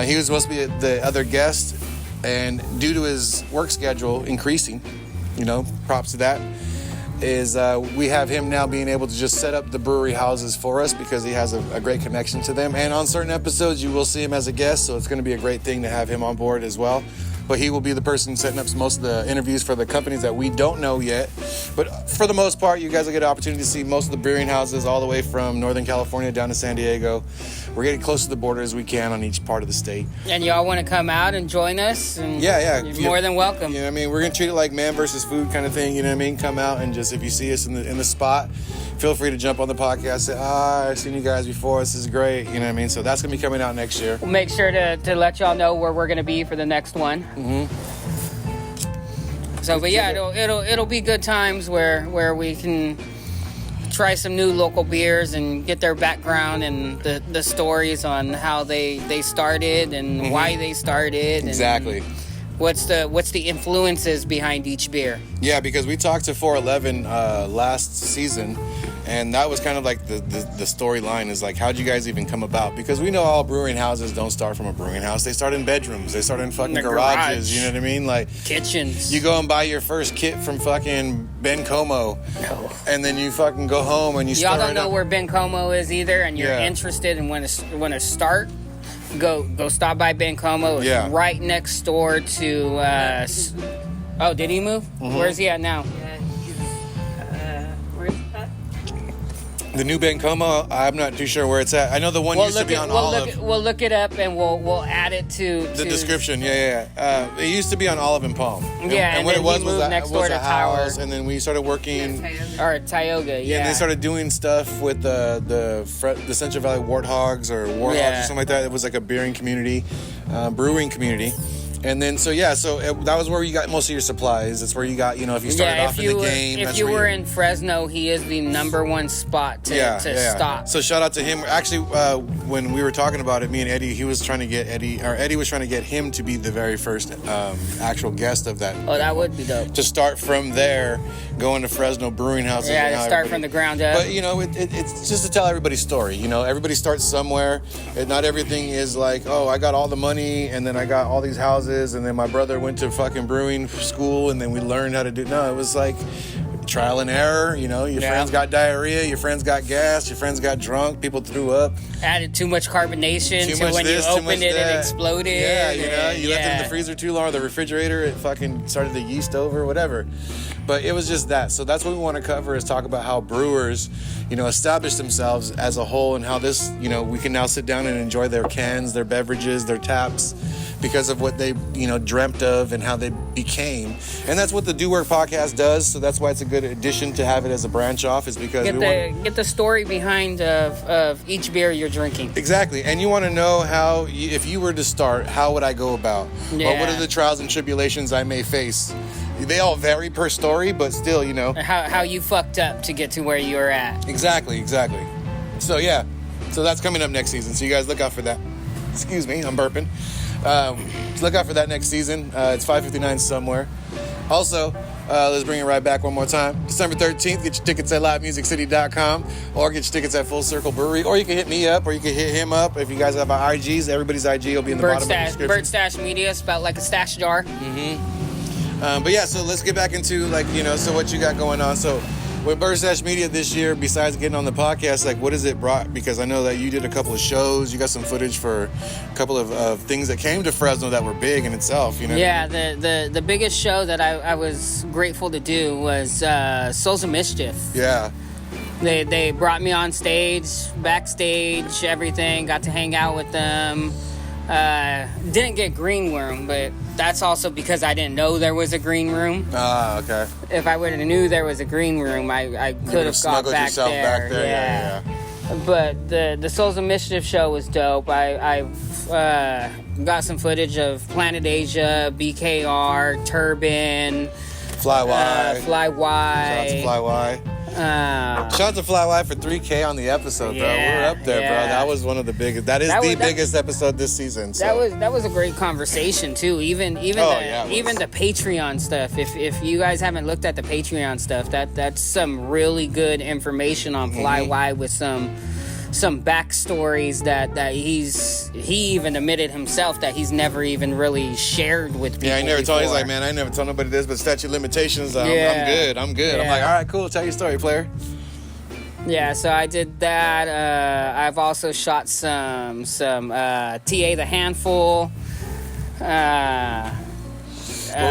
he was supposed to be the other guest, and due to his work schedule increasing, props to that, is we have him now being able to just set up the brewery houses for us because he has a great connection to them. And on certain episodes, you will see him as a guest, so it's going to be a great thing to have him on board as well. But he will be the person setting up most of the interviews for the companies that we don't know yet. But for the most part, you guys will get an opportunity to see most of the brewing houses all the way from Northern California down to San Diego. We're getting close to the border as we can on each part of the state. And y'all want to come out and join us? And yeah. You're more than welcome. You know what I mean? We're going to treat it like man versus food kind of thing. You know what I mean? Come out and just, if you see us in the spot, feel free to jump on the podcast. Say, I've seen you guys before. This is great. You know what I mean? So that's going to be coming out next year. We'll make sure to let y'all know where we're going to be for the next one. Mm-hmm. So, but yeah, it'll be good times where we can try some new local beers and get their background and the stories on how they started and why they started. Exactly. And what's the influences behind each beer? Yeah, because we talked to 411 last season, and that was kind of like the storyline is like, how'd you guys even come about? Because we know all brewing houses don't start from a brewing house. They start in bedrooms. They start in fucking garages. You know what I mean? Like kitchens. You go and buy your first kit from fucking Ben Como. No. And then you fucking go home and you start. Y'all don't know where Ben Como is either, and you're interested in when to start. Go stop by Ben Como. It's right next door to. Oh, did he move? Mm-hmm. Where's he at now? Where's that? The new Ben Como, I'm not too sure where it's at. I know the one used to be on Olive. We'll look it up and we'll add it to the description. Yeah. It used to be on Olive and Palm. Yeah, and what it was next door to house, Tower. and then we started working. Or Tioga, yeah. And they started doing stuff with the Central Valley Warthogs or something like that. It was like a brewing community. And then, that was where you got most of your supplies. It's where you got, if you started off in the game. If you were in Fresno, he is the number one spot to stop. So shout out to him. Actually, when we were talking about it, me and Eddie, Eddie was trying to get him to be the very first actual guest of that. Oh, that would be dope. To start from there, going to Fresno brewing houses. Yeah, to start from the ground up. But, it's just to tell everybody's story. Everybody starts somewhere. And not everything is like, oh, I got all the money and then I got all these houses and then my brother went to fucking brewing school and then we learned how to do. No, it was like trial and error. Your friends got diarrhea, your friends got gas, your friends got drunk, people threw up. Added too much carbonation when you opened it, it exploded. Yeah, you left it in the freezer too long, or the refrigerator, it fucking started to yeast over, whatever. But it was just that. So that's what we want to cover, is talk about how brewers, establish themselves as a whole and how this, we can now sit down and enjoy their cans, their beverages, their taps, because of what they, dreamt of and how they became. And that's what the Do Work podcast does. So that's why it's a good addition to have it as a branch off, is because get the story behind of each beer you're drinking. Exactly. And you want to know how, if you were to start, how would I go about? Yeah. Or what are the trials and tribulations I may face? They all vary per story, but still, How you fucked up to get to where you're at. Exactly. So, yeah. So that's coming up next season. So you guys look out for that. Excuse me, I'm burping. Look out for that next season. It's 5:59 somewhere. Also, let's bring it right back one more time. December 13th, get your tickets at livemusiccity.com or get your tickets at Full Circle Brewery, or you can hit me up or you can hit him up. If you guys have our IGs, everybody's IG will be in the bottom of the description. Birdstash Media, spelled like a stash jar. But yeah, so let's get back into so what you got going on. So with Birdstash Media this year, besides getting on the podcast, what has it brought? Because I know that you did a couple of shows. You got some footage for a couple of things that came to Fresno that were big in itself. Yeah, the biggest show that I was grateful to do was Souls of Mischief. Yeah. They brought me on stage, backstage, everything. Got to hang out with them. Didn't get green room, but that's also because I didn't know there was a green room. Ah, okay. If I would have knew there was a green room, I could have got back there. Yeah. But the Souls of Mischief show was dope. I got some footage of Planet Asia, BKR, Turban, Fly Y. Fly Y. Shout out to Fly Y. Shout out to Fly Y for 3K on the episode, bro. We're up there, bro. That was one of the biggest. That is the biggest episode this season. So. That was a great conversation too. Even the Patreon stuff. If you guys haven't looked at the Patreon stuff, that's some really good information on Fly Y with some some backstories that he even admitted himself that he's never even really shared with people. Yeah, I never told. before. He's like, man, I never told nobody this, but statute of limitations. I'm good. I'm Yeah. like, all right, cool. Tell your story, player. Yeah, so I did that. I've also shot some TA the Handful. Where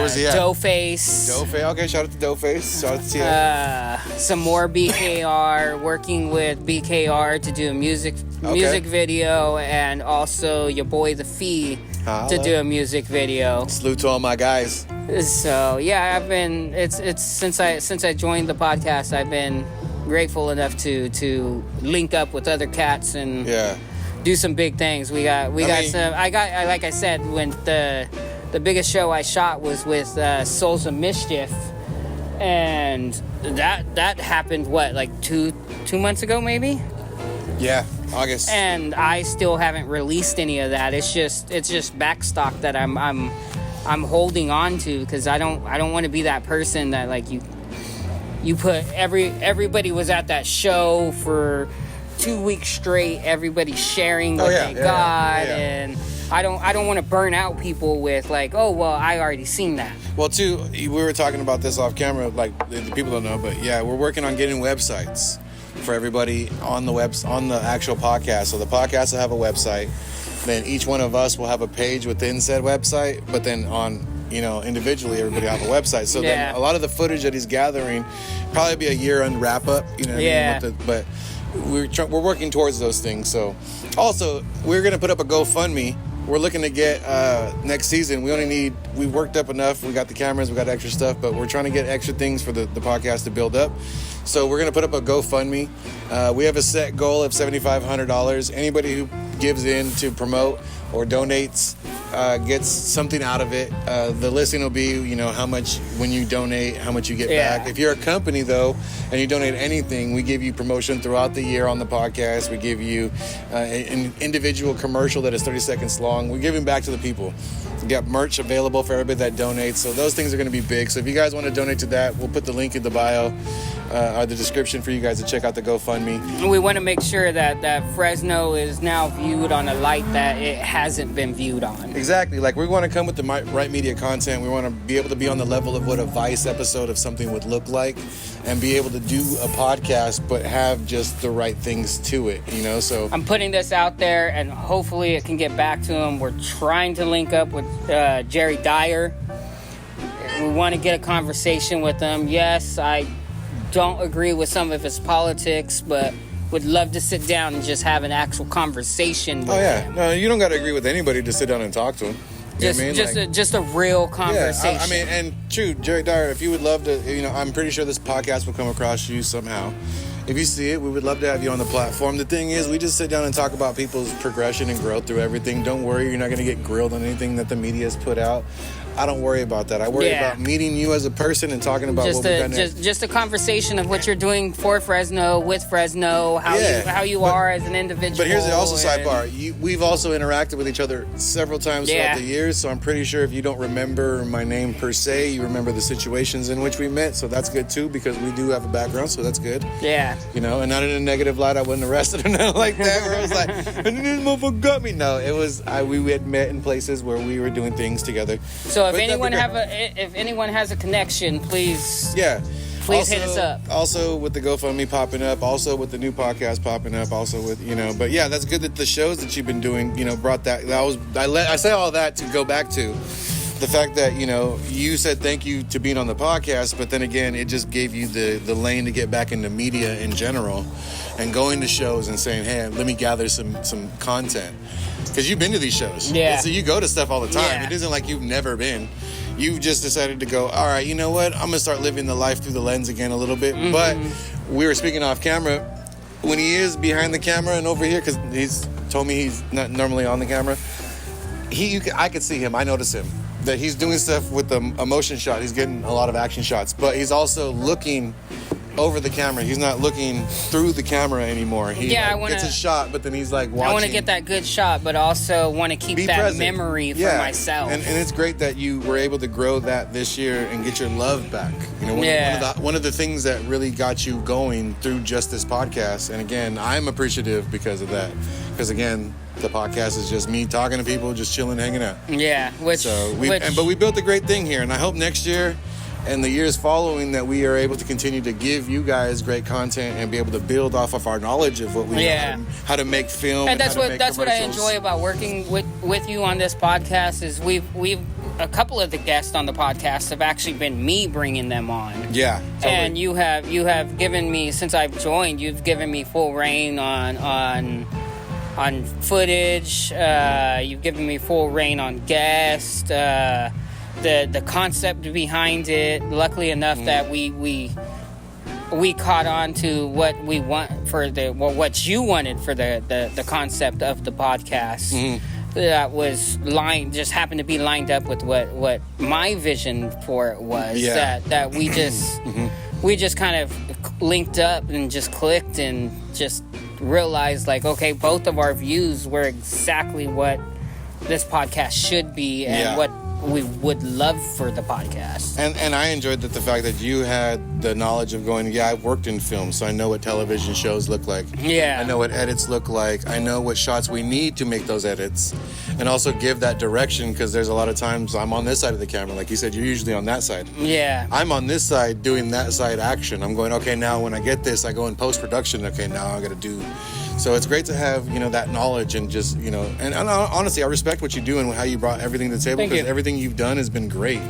was he at? Doughface. Okay, shout out to Doughface. Shout out to TA. Some more BKR. Working with BKR to do a music video, and also your boy The Fee to do a music video. Salute to all my guys. So yeah, I've been. It's since I joined the podcast, I've been grateful enough to link up with other cats and do some big things. Like I said, when the biggest show I shot was with Souls of Mischief, and that happened like two months ago maybe. Yeah, August. And I still haven't released any of that. It's just backstock that I'm holding on to, because I don't want to be that person that like you put everybody was at that show for 2 weeks straight, everybody sharing what they got, and I don't want to burn out people with like, oh well, I already seen that. Well, too, we were talking about this off camera, like the people don't know, but yeah, we're working on getting websites for everybody on the actual podcast. So the podcast will have a website, then each one of us will have a page within said website, but then on individually, everybody have a website. So then a lot of the footage that he's gathering probably be a year-end wrap-up. You know what I mean? But we're working towards those things. So also, we're going to put up a GoFundMe. We're looking to get next season. We've worked up enough. We got the cameras, we got extra stuff, but we're trying to get extra things for the podcast to build up. So we're going to put up a GoFundMe. We have a set goal of $7,500. Anybody who gives in to promote or donates gets something out of it. The listing will be, how much when you donate, how much you get back. If you're a company, though, and you donate anything, we give you promotion throughout the year on the podcast. We give you an individual commercial that is 30 seconds long. We're giving back to the people. We got merch available for everybody that donates. So those things are going to be big. So if you guys want to donate to that, we'll put the link in the bio or the description for you guys to check out the GoFundMe. We want to make sure that Fresno is now viewed on a light that it hasn't been viewed on. Exactly. Like, we want to come with the right media content. We want to be able to be on the level of what a Vice episode of something would look like, and be able to do a podcast but have just the right things to it, So I'm putting this out there, and hopefully it can get back to him. We're trying to link up with Jerry Dyer. We want to get a conversation with him. Yes, I don't agree with some of his politics, but would love to sit down and just have an actual conversation with him. No, you don't got to agree with anybody to sit down and talk to him. Just a real conversation. Yeah, I mean, and true, Jerry Dyer, if you would love to, I'm pretty sure this podcast will come across you somehow. If you see it, we would love to have you on the platform. The thing is, we just sit down and talk about people's progression and growth through everything. Don't worry, you're not going to get grilled on anything that the media has put out. I don't worry about that. I worry about meeting you as a person and talking about what we've done. Just a conversation of what you're doing for Fresno, with Fresno, how you are as an individual. But here's also sidebar. We've also interacted with each other several times throughout the years, so I'm pretty sure if you don't remember my name per se, you remember the situations in which we met, so that's good too, because we do have a background, so that's good. Yeah. And not in a negative light. I wasn't arrested or nothing like that, where I was like, and this motherfucker got me. No, it was, we had met in places where we were doing things together. So if anyone has a connection, please please hit us up. Also with the GoFundMe popping up, also with the new podcast popping up, also with but yeah, that's good that the shows that you've been doing brought that. I say all that to go back to the fact that you said thank you to being on the podcast, but then again it just gave you the lane to get back into media in general and going to shows and saying, hey, let me gather some content. Because you've been to these shows. Yeah. So you go to stuff all the time. Yeah. It isn't like you've never been. You've just decided to go, all right, you know what? I'm going to start living the life through the lens again a little bit. Mm-hmm. But we were speaking off camera. When he is behind the camera and over here, because he's told me he's not normally on the camera, I could see him. I notice him. That he's doing stuff with a motion shot. He's getting a lot of action shots. But he's also looking over the camera. He's not looking through the camera anymore. He gets a shot, but then he's like watching. I want to get that good shot, but also want to keep that present. Memory for myself. And it's great that you were able to grow that this year and get your love back. You know, one of the things that really got you going through just this podcast. And again, I'm appreciative because of that. Because again, the podcast is just me talking to people, just chilling, hanging out. Yeah, but we built a great thing here, and I hope next year and the years following that we are able to continue to give you guys great content and be able to build off of our knowledge of what we know, how to make film. And that's what I enjoy about working with you on this podcast is we've a couple of the guests on the podcast have actually been me bringing them on. Yeah, totally. And you have given me, since I've joined, you've given me full reign on footage. You've given me full reign on guests. The concept behind it. Luckily enough that we caught on to what we want for what you wanted for the concept of the podcast. Mm-hmm. That was just happened to be lined up with what my vision for it was. Yeah. That we just we just kind of linked up and just clicked and just realized like, okay, both of our views were exactly what this podcast should be and what we would love for the podcast. And I enjoyed the fact that you had the knowledge of going, I've worked in film, so I know what television shows look like. Yeah. I know what edits look like. I know what shots we need to make those edits. And also give that direction, because there's a lot of times I'm on this side of the camera. Like you said, you're usually on that side. Yeah. I'm on this side doing that side action. I'm going, okay, now when I get this, I go in post-production. Okay, now I got to do... So it's great to have, that knowledge and just, and honestly, I respect what you do and how you brought everything to the table, because everything you've done has been great.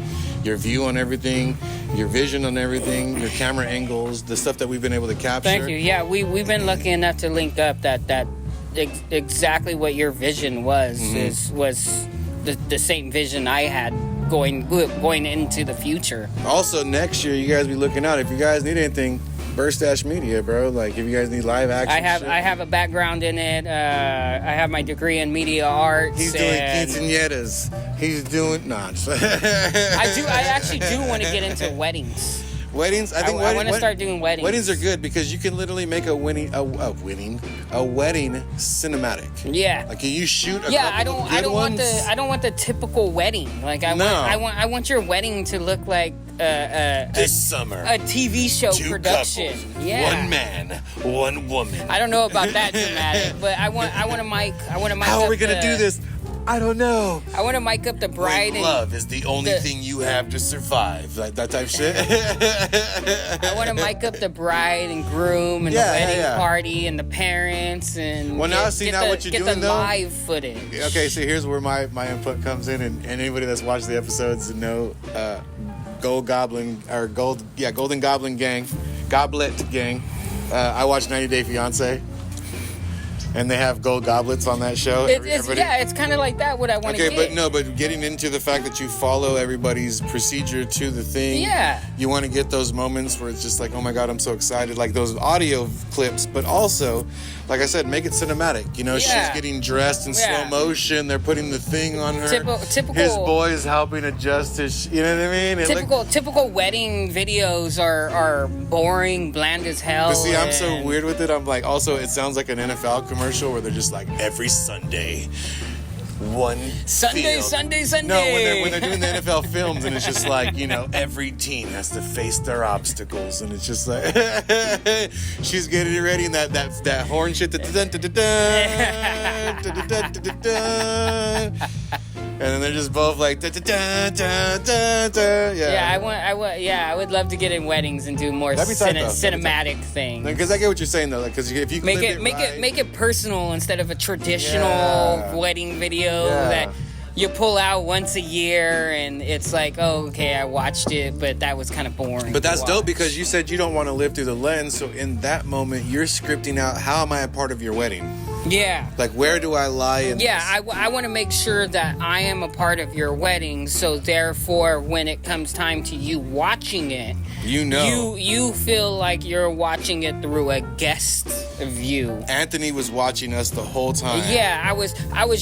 Your view on everything, your vision on everything, your camera angles, the stuff that we've been able to capture. Thank you. Yeah, we've been lucky enough to link up that exactly what your vision was was the same vision I had going into the future. Also, next year, you guys be looking out. If you guys need anything, Birdstash Media, bro. Like, if you guys need live action, I have a background in it. I have my degree in media arts. He's doing quinceañeras. He's doing I actually do want to get into weddings. Weddings, I want to start doing weddings. Weddings are good because you can literally make a wedding cinematic. Yeah, like you shoot. I don't want the typical wedding. Like I want your wedding to look like this summer a TV show production. Couples, one man, one woman. I don't know about that dramatic, but I want to mic. How are we gonna do this? I don't know. I want to mic up the bride. When love is the only thing you have to survive. Like that type of shit. I want to mic up the bride and groom and the wedding party and the parents and what you're doing, get the live footage. Okay, so here's where my input comes in, and anybody that's watched the episodes know Golden Goblin Gang, Goblet Gang. I watched 90 Day Fiance. And they have gold goblets on that show. It's kind of like that. What I want to get. But getting into the fact that you follow everybody's procedure to the thing. Yeah. You want to get those moments where it's just like, oh my God, I'm so excited. Like those audio clips, but also, like I said, make it cinematic. She's getting dressed in slow motion. They're putting the thing on her. Typical. His boy's helping adjust his. You know what I mean? Typical wedding videos are boring, bland as hell. But see, I'm so weird with it. I'm like, also, it sounds like an NFL commercial where they're just like, every Sunday, Sunday. No, when they're doing the NFL films, and it's just like, every team has to face their obstacles, and it's just like she's getting ready, and that horn shit, and then they're just both like da, da, da, da, da, da. I would love to get in weddings and do more cinematic things. Because I get what you're saying though, because if you make it personal instead of a traditional wedding video that you pull out once a year and it's like, oh, okay, I watched it, but that was kind of boring. But that's dope because you said you don't want to live through the lens, so in that moment you're scripting out, how am I a part of your wedding? Yeah. Like, where do I lie in this? I want to make sure that I am a part of your wedding, so therefore when it comes time to you watching it, you feel like you're watching it through a guest view. Anthony was watching us the whole time. Yeah, I was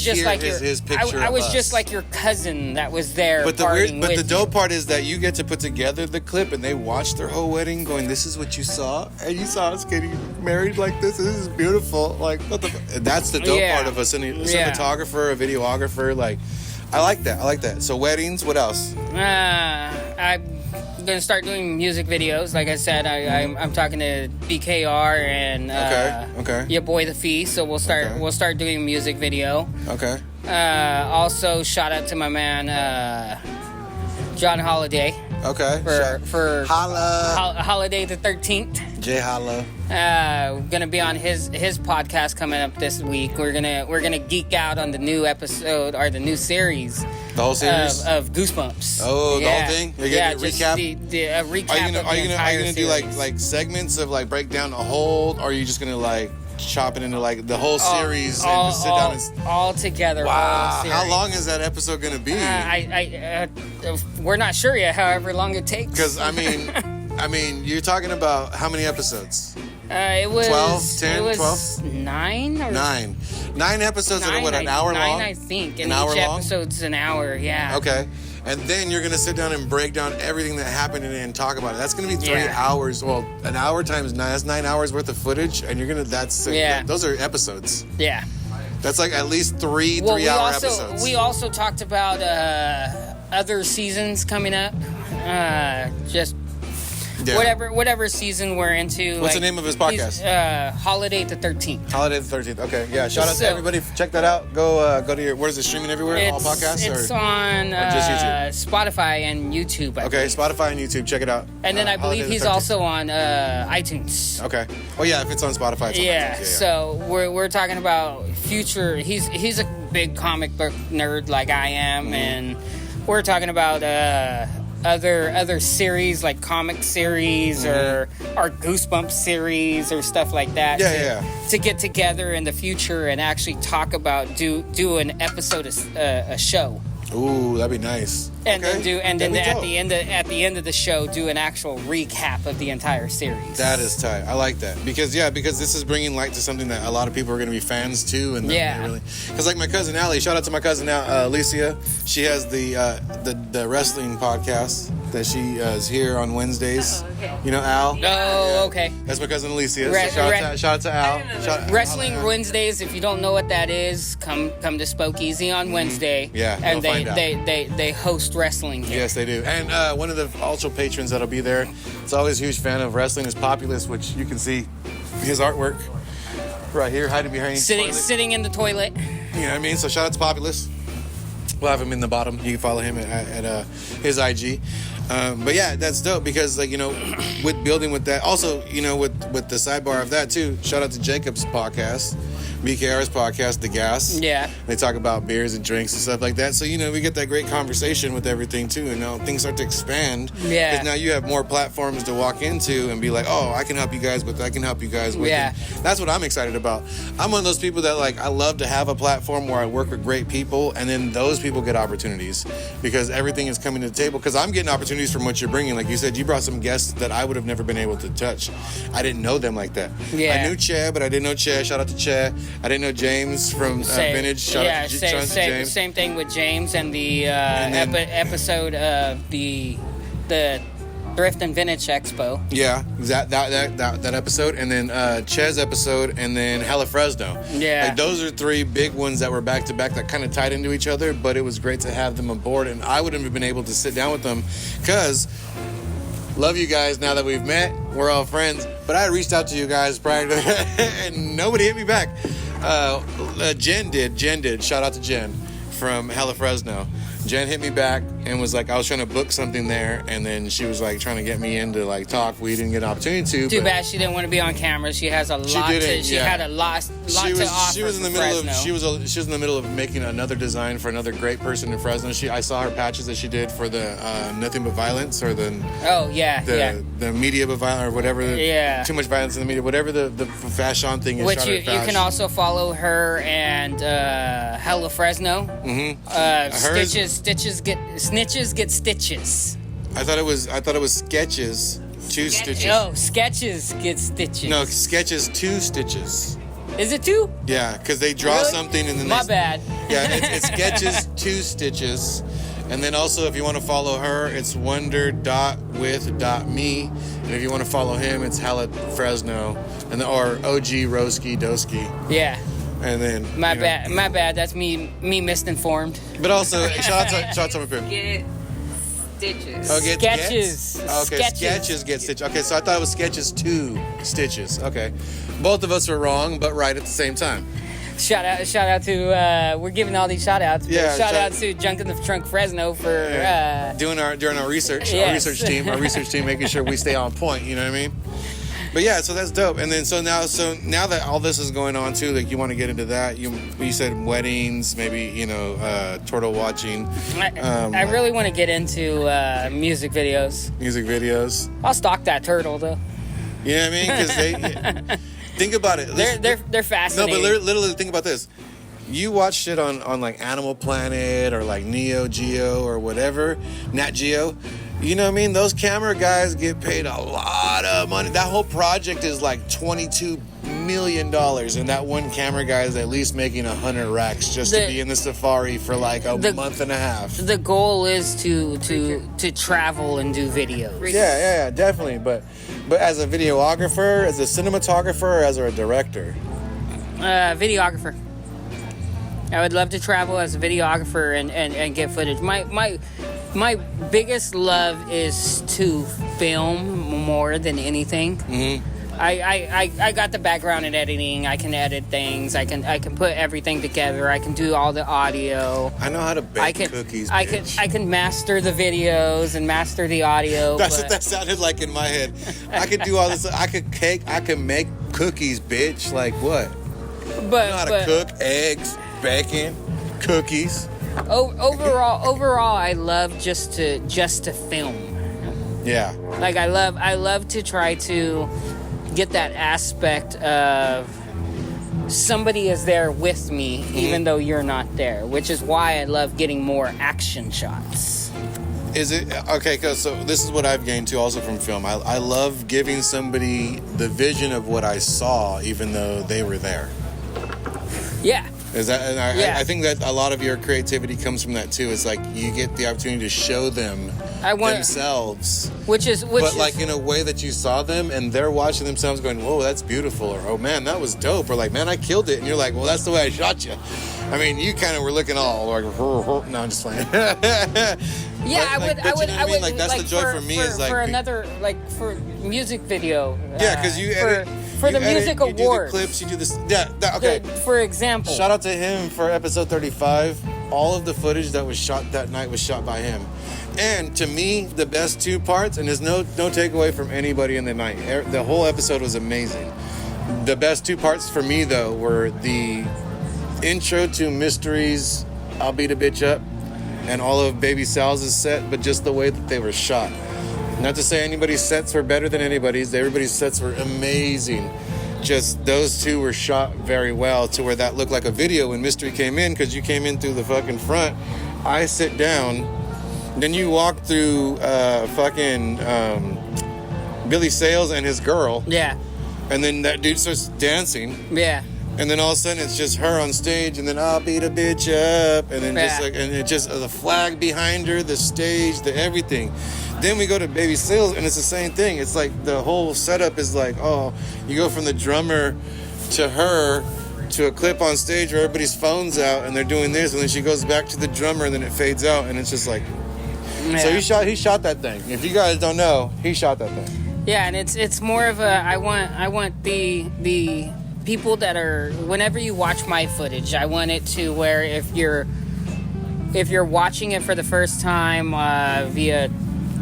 just Here like is his picture I of was us. just like your cousin that was there. But the dope dope part is that you get to put together the clip and they watched their whole wedding going, this is what you saw? And you saw us getting married like this? This is beautiful. Like, what the fuck? That's the dope part of a cinematographer, a videographer. Like, I like that. So weddings, what else? I'm gonna start doing music videos. Like I said, I'm talking to BKR and okay. your boy The Fee. So we'll start doing a music video. Okay. Also, shout out to my man John Holiday. Okay. For Holla. Holiday the 13th. J Holla. We're gonna be on his podcast coming up this week. We're gonna geek out on the new episode or the new series. The whole series of Goosebumps. Oh, the whole thing. You're getting a recap. A recap. Are you gonna do like segments of like break down the whole, or are you just gonna like chop it into like the whole series and just sit down and all together? Wow. How long is that episode gonna be? We're not sure yet. However long it takes. Because I mean, you're talking about how many episodes? It was 12, 10, it was 12? 9 or 9 episodes that are what, an hour long? 9, I think. And an hour each long? episode's an hour, yeah. Okay. And then you're going to sit down and break down everything that happened in it and talk about it. That's going to be 3 hours. Well, an hour times 9, that's 9 hours worth of footage. And you're going to, those are episodes. Yeah. That's like at least 3-hour episodes. We also talked about other seasons coming up. Whatever season we're into. What's the name of his podcast? Holiday the 13th. Holiday the 13th. Okay, yeah. Shout out to everybody. Check that out. Go to your. Where is it streaming everywhere? All podcasts. It's on just YouTube? Spotify and YouTube. I believe. Spotify and YouTube. Check it out. And then I believe he's also on iTunes. Okay. Oh yeah, if it's on Spotify. It's on iTunes. Yeah. So we're talking about future. He's a big comic book nerd like I am, and we're talking about other series like comic series or Goosebumps series or stuff like that. To get together in the future and actually talk about do an episode of a show. Ooh, that'd be nice. And then at the end of the show, do an actual recap of the entire series. That is tight. I like that because this is bringing light to something that a lot of people are going to be fans too, and because like my cousin Allie, shout out to my cousin Alicia. She has the wrestling podcast that she is here on Wednesdays. Oh, okay. You know Al? Oh, okay. That's my cousin Alicia. Shout out to Al. Wrestling Wednesdays. If you don't know what that is, come to Spokeasy on Wednesday. Yeah, and they host wrestling here. Yes, they do. And one of the ultra patrons that'll be there, it's always a huge fan of wrestling, is Populous, which you can see his artwork right here, hiding behind sitting in the toilet. You know what I mean? So shout out to Populous. We'll have him in the bottom. You can follow him at his IG. But yeah, that's dope because with building with that, also with the sidebar of that too. Shout out to Jacob's podcast, BKR's podcast, The Gas. Yeah. They talk about beers and drinks and stuff like that. So we get that great conversation with everything too, and things start to expand. Yeah. Because now you have more platforms to walk into and be like, oh, I can help you guys with. Yeah. And that's what I'm excited about. I'm one of those people that I love to have a platform where I work with great people, and then those people get opportunities because everything is coming to the table. Because I'm getting opportunities from what you're bringing. Like you said, you brought some guests that I would have never been able to touch. I didn't know them like that. Yeah. I knew Che, but I didn't know Che. Shout out to Che. I didn't know James from Vintage. Shout out to James. Same thing with James and the episode of the Thrift and Vintage Expo. Yeah, that episode, and then Che's episode, and then Hella Fresno. Yeah, those are 3 big ones that were back to back that kind of tied into each other. But it was great to have them aboard, and I wouldn't have been able to sit down with them because love you guys. Now that we've met, we're all friends. But I reached out to you guys prior to and nobody hit me back. Jen did. Shout out to Jen from Hella Fresno. Jen hit me back and was like, I was trying to book something there, and then she was like trying to get me in to talk. We didn't get an opportunity to. Too bad she didn't want to be on camera. She has a lot. She had a lot to offer. She was in the middle of making another design for another great person in Fresno. I saw her patches that she did for the Nothing But Violence or the the Media But Violence or whatever. Yeah. Too much violence in the media. Whatever the fashion thing is. Which you can also follow her and Hella Fresno. Mm-hmm. Snitches get stitches. I thought it was sketches 2 stitches. Oh, sketches get stitches. No, sketches 2 stitches. Is it 2? Yeah, because they draw Really? something and then My bad. Yeah, it's sketches 2 stitches. And then also, if you want to follow her, it's wonder.with.me. And if you want to follow him, it's Hallet Fresno, or OG Roski Doski. Yeah. And then My bad. That's me misinformed. But also, shout out to my people. Get stitches. Oh, get Sketches. Okay, sketches get stitches. Okay, so I thought it was sketches 2 stitches. Okay, both of us were wrong, but right at the same time. Shout out to we're giving all these shout outs. Yeah, Shout out to Junk in the Trunk Fresno for during our research, Yes. our research team making sure we stay on point, you know what I mean? But yeah, so that's dope. And then so now that all this is going on too, like you want to get into that. You said weddings, maybe, turtle watching. I really want to get into music videos. I'll stalk that turtle though. You know what I mean? Because think about it. They're fascinating. No, but literally think about this. You watch shit on like Animal Planet or like Neo Geo or whatever, Nat Geo. You know what I mean? Those camera guys get paid a lot of money. That whole project is like $22 million, and that one camera guy is at least making 100 racks just to be in the safari for like a month and a half. The goal is to travel and do videos. Yeah, definitely. But as a videographer, as a cinematographer, or as a director? Videographer. I would love to travel as a videographer and get footage. My biggest love is to film more than anything. Mm-hmm. I got the background in editing. I can edit things. I can put everything together. I can do all the audio. I know how to bake cookies. I can master the videos and master the audio. That's what that sounded like in my head. I could do all this. I could make cookies, bitch. Like what? But I know how to cook eggs, bacon, cookies. Overall, I love just to film. Yeah. Like I love to try to get that aspect of somebody is there with me, even though you're not there, which is why I love getting more action shots. Is it okay? So this is what I've gained too, also from film. I love giving somebody the vision of what I saw, even though they were there. Yeah. Is that? And I think that a lot of your creativity comes from that too. It's like you get the opportunity to show them themselves, which is like in a way that you saw them, and they're watching themselves, going, "Whoa, that's beautiful," or "Oh man, that was dope," or like, "Man, I killed it," and you're like, "Well, that's the way I shot you." I mean, you kind of were looking all like, no, I'm just playing. Yeah, I would. Like that's the joy for me is like for another for music video. Yeah, because you edit. For the music awards. You do the clips, you do this. Yeah, okay. For example. Shout out to him for episode 35. All of the footage that was shot that night was shot by him. And to me, the best 2 parts, and there's no takeaway from anybody in the night. The whole episode was amazing. The best 2 parts for me, though, were the intro to Mysteries, I'll Beat a Bitch Up, and all of Baby Sal's set, but just the way that they were shot. Not to say anybody's sets were better than anybody's. Everybody's sets were amazing. Just those 2 were shot very well to where that looked like a video when Mystery came in, because you came in through the fucking front. I sit down. Then you walk through Billy Sales and his girl. Yeah. And then that dude starts dancing. Yeah. And then all of a sudden it's just her on stage, and then I'll beat a bitch up, and then just the flag behind her, the stage, the everything. Then we go to Baby Sales, and it's the same thing. It's like the whole setup is like, oh, you go from the drummer to her to a clip on stage where everybody's phone's out and they're doing this, and then she goes back to the drummer, and then it fades out, and it's just like. Yeah. So he shot that thing. If you guys don't know, he shot that thing. Yeah, and it's more of a I want the people that are, whenever you watch my footage, I want it to where if you're watching it for the first time via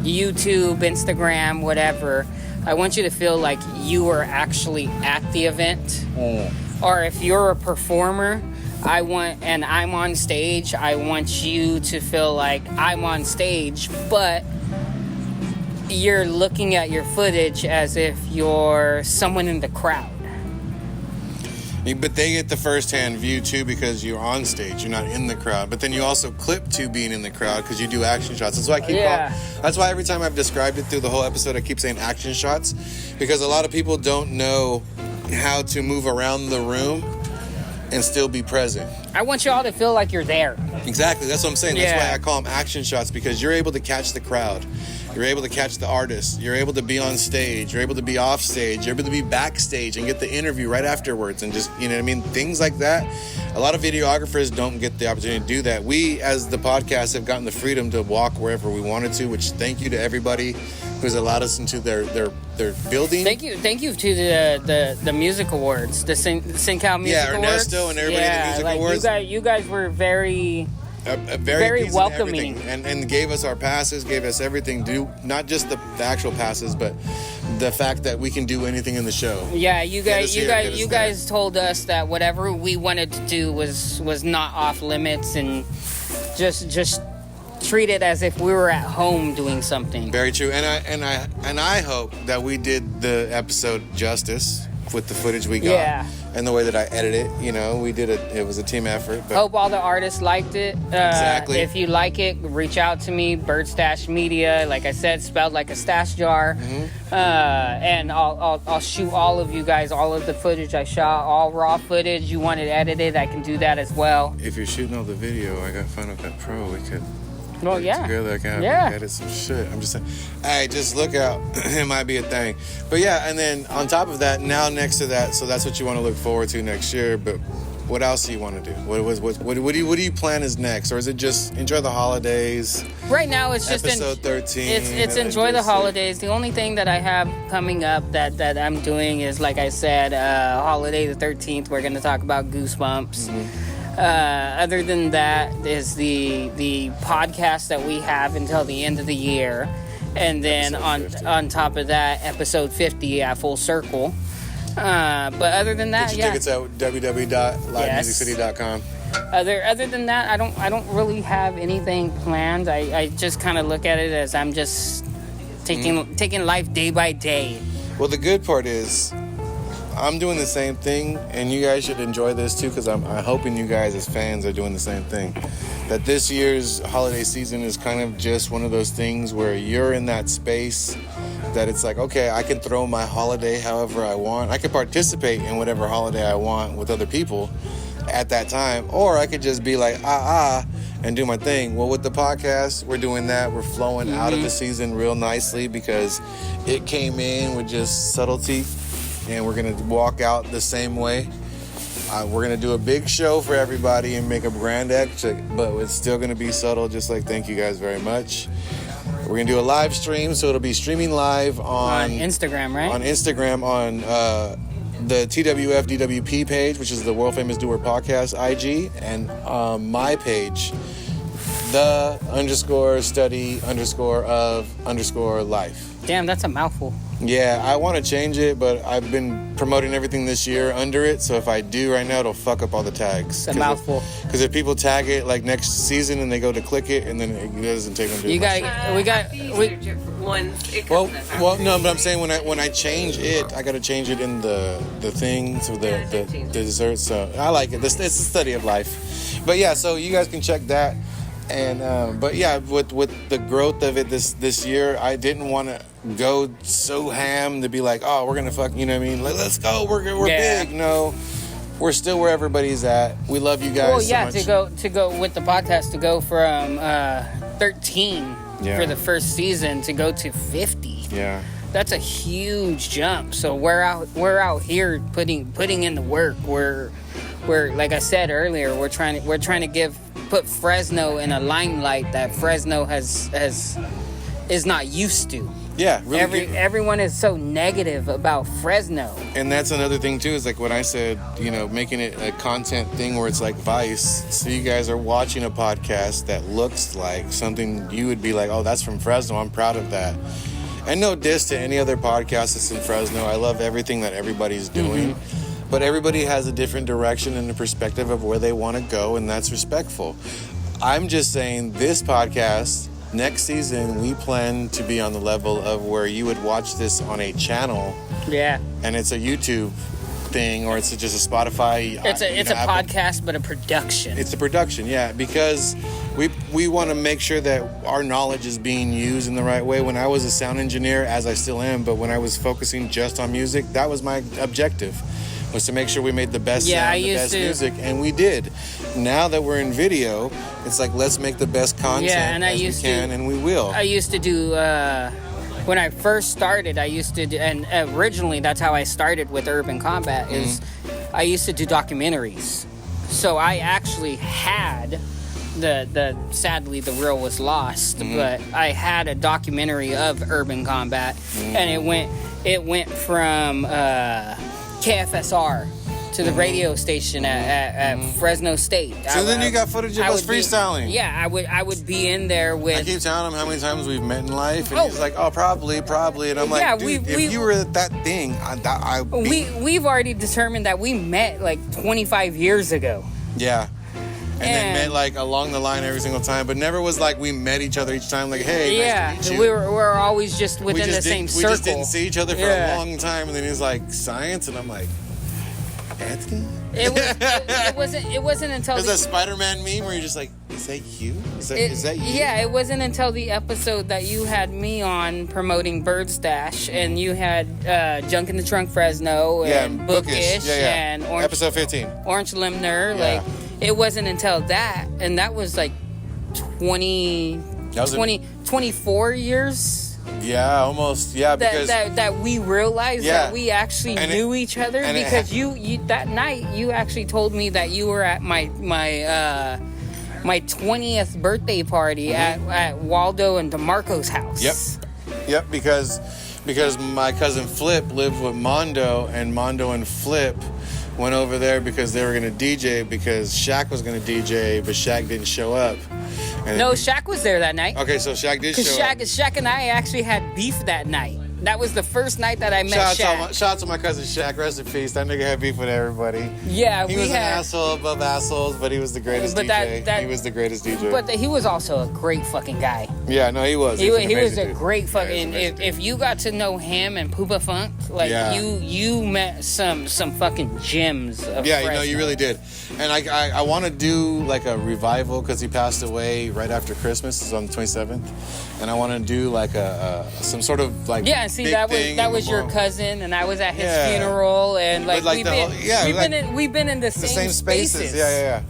YouTube, Instagram, whatever, I want you to feel like you were actually at the event. Or if you're a performer, and I'm on stage, I want you to feel like I'm on stage, but you're looking at your footage as if you're someone in the crowd. But they get the first-hand view, too, because you're on stage. You're not in the crowd. But then you also clip to being in the crowd because you do action shots. That's why I keep that's why every time I've described it through the whole episode, I keep saying action shots, because a lot of people don't know how to move around the room and still be present. I want y'all to feel like you're there. Exactly. That's what I'm saying. That's why I call them action shots, because you're able to catch the crowd. You're able to catch the artist. You're able to be on stage. You're able to be off stage. You're able to be backstage and get the interview right afterwards. And just, you know what I mean? Things like that. A lot of videographers don't get the opportunity to do that. We, as the podcast, have gotten the freedom to walk wherever we wanted to, which thank you to everybody who's allowed us into their building. Thank you to the music awards, the SoCal Music Awards. Yeah, Ernesto and everybody in the music awards. You guys were very very welcoming, and gave us our passes, gave us everything. Not just the actual passes, but the fact that we can do anything in the show. Yeah, you guys told us that whatever we wanted to do was not off limits, and just treat it as if we were at home doing something. Very true, and I hope that we did the episode justice with the footage we got and the way that I edited it. You know, we did it was a team effort. But hope all the artists liked it. Exactly. If you like it, reach out to me, Birdstash Media, like I said, spelled like a stash jar. Mm-hmm. And I'll shoot all of you guys all of the footage I shot, all raw footage. You want it edited, I can do that as well. If you're shooting all the video, I got Final Cut Pro. We could together, I can edit some shit. I'm just saying, hey, just look out. It might be a thing. But yeah, and then on top of that, now next to that, so that's what you want to look forward to next year. But what else do you want to do? What do you plan is next? Or is it just enjoy the holidays? Right now it's just episode 13. It's enjoy the holidays. The only thing that I have coming up that I'm doing is, like I said, holiday the 13th. We're going to talk about Goosebumps. Mm-hmm. Other than that is the podcast that we have until the end of the year, and then on top of that, episode 50 at Full Circle. But other than that, get your tickets at www.livemusiccity.com. Other than that, I don't really have anything planned. I just kind of look at it as I'm just taking life day by day. Well, the good part is, I'm doing the same thing, and you guys should enjoy this too, because I'm hoping you guys as fans are doing the same thing. That this year's holiday season is kind of just one of those things where you're in that space that it's like, okay, I can throw my holiday however I want. I can participate in whatever holiday I want with other people at that time, or I could just be like, and do my thing. Well, with the podcast, we're doing that. We're flowing out of the season real nicely because it came in with just subtlety. And we're going to walk out the same way. We're going to do a big show for everybody and make a grand exit, but it's still going to be subtle, just like thank you guys very much. We're going to do a live stream, so it'll be streaming live on Instagram, right? On Instagram, on the TWFDWP page, which is the World Famous Do Work Podcast IG, and my page, the_study_of_life. Damn, that's a mouthful. Yeah, I want to change it, but I've been promoting everything this year under it, so if I do right now, it'll fuck up all the tags. It's a mouthful. Because if people tag it like next season and they go to click it, and then it doesn't take them to Well, no, but I'm saying when I change it, I got to change it in the thing, so the dessert. So I like it. It's the study of life. But yeah, so you guys can check that. And but yeah, with the growth of it this year, I didn't want to go so ham to be like, oh, we're gonna fuck, you know what I mean? Like, let's go, we're big. No, we're still where everybody's at. We love you guys. Well, yeah, so much. to go with the podcast, to go from 13 for the first season to go to 50. Yeah, that's a huge jump. So we're out here putting in the work. We're like I said earlier, we're trying to put Fresno in a limelight that Fresno is not used to. Yeah, really. Everyone is so negative about Fresno. And that's another thing too, is like when I said, making it a content thing where it's like Vice. So you guys are watching a podcast that looks like something you would be like, oh, that's from Fresno. I'm proud of that. And no diss to any other podcast that's in Fresno. I love everything that everybody's doing. Mm-hmm. But everybody has a different direction and a perspective of where they want to go, and that's respectful. I'm just saying this podcast, next season, we plan to be on the level of where you would watch this on a channel. Yeah. And it's a YouTube thing, or it's just a Spotify. It's a podcast, but a production. It's a production, yeah, because we want to make sure that our knowledge is being used in the right way. When I was a sound engineer, as I still am, but when I was focusing just on music, that was my objective, was to make sure we made the best sound, the best music, and we did. Now that we're in video, it's like, let's make the best content as we can, and we will. I used to do, when I first started, I used to do, and originally that's how I started with Urban Combat, is I used to do documentaries. So I actually had sadly the reel was lost, but I had a documentary of Urban Combat, and it went from KFSR to the radio station at Fresno State. So then you got footage of us freestyling. I would be in there with. I keep telling him how many times we've met in life, and he's like, "Oh, probably," and I'm like, "Dude, if you were at that thing, we've already determined that we met like 25 years ago." Yeah. And then met like along the line every single time, but never was like we met each other each time. Like, hey, nice to meet you. We were always just within the same circle. We just didn't see each other for a long time, and then he's like, "Science," and I'm like, "Anthony." It wasn't until there's a Spider-Man meme where you're just like, "Is that you? Is that you?" Yeah, it wasn't until the episode that you had me on promoting Birdstash, and you had Junk in the Trunk Fresno and Bookish and Orange, episode 15, Orange Limner. Like, it wasn't until that, and that was like 24 years. Yeah, almost. Yeah, because that we realized that we actually knew each other, because you that night you actually told me that you were at my 20th birthday party at Waldo and DeMarco's house. Yep, because my cousin Flip lived with Mondo, and Mondo and Flip went over there because they were going to DJ, because SHAQ was going to DJ, but SHAQ didn't show up. And SHAQ was there that night. Okay, so SHAQ did show up. Because SHAQ and I actually had beef that night. That was the first night that I met SHAQ. Shout out to my cousin SHAQ. Rest in peace. That nigga had beef with everybody. Yeah, he was an asshole above assholes, but he was the greatest DJ. He was the greatest DJ. But he was also a great fucking guy. Yeah, no, he was. He was a great fucking. If you got to know him and Pumba Funk, like you met some fucking gems of Fresno. You really did. And I want to do like a revival, because he passed away right after Christmas. It's on the 27th, and I want to do like some sort of like see, that was your cousin, and I was at his funeral, and like we've been in the same spaces. Yeah.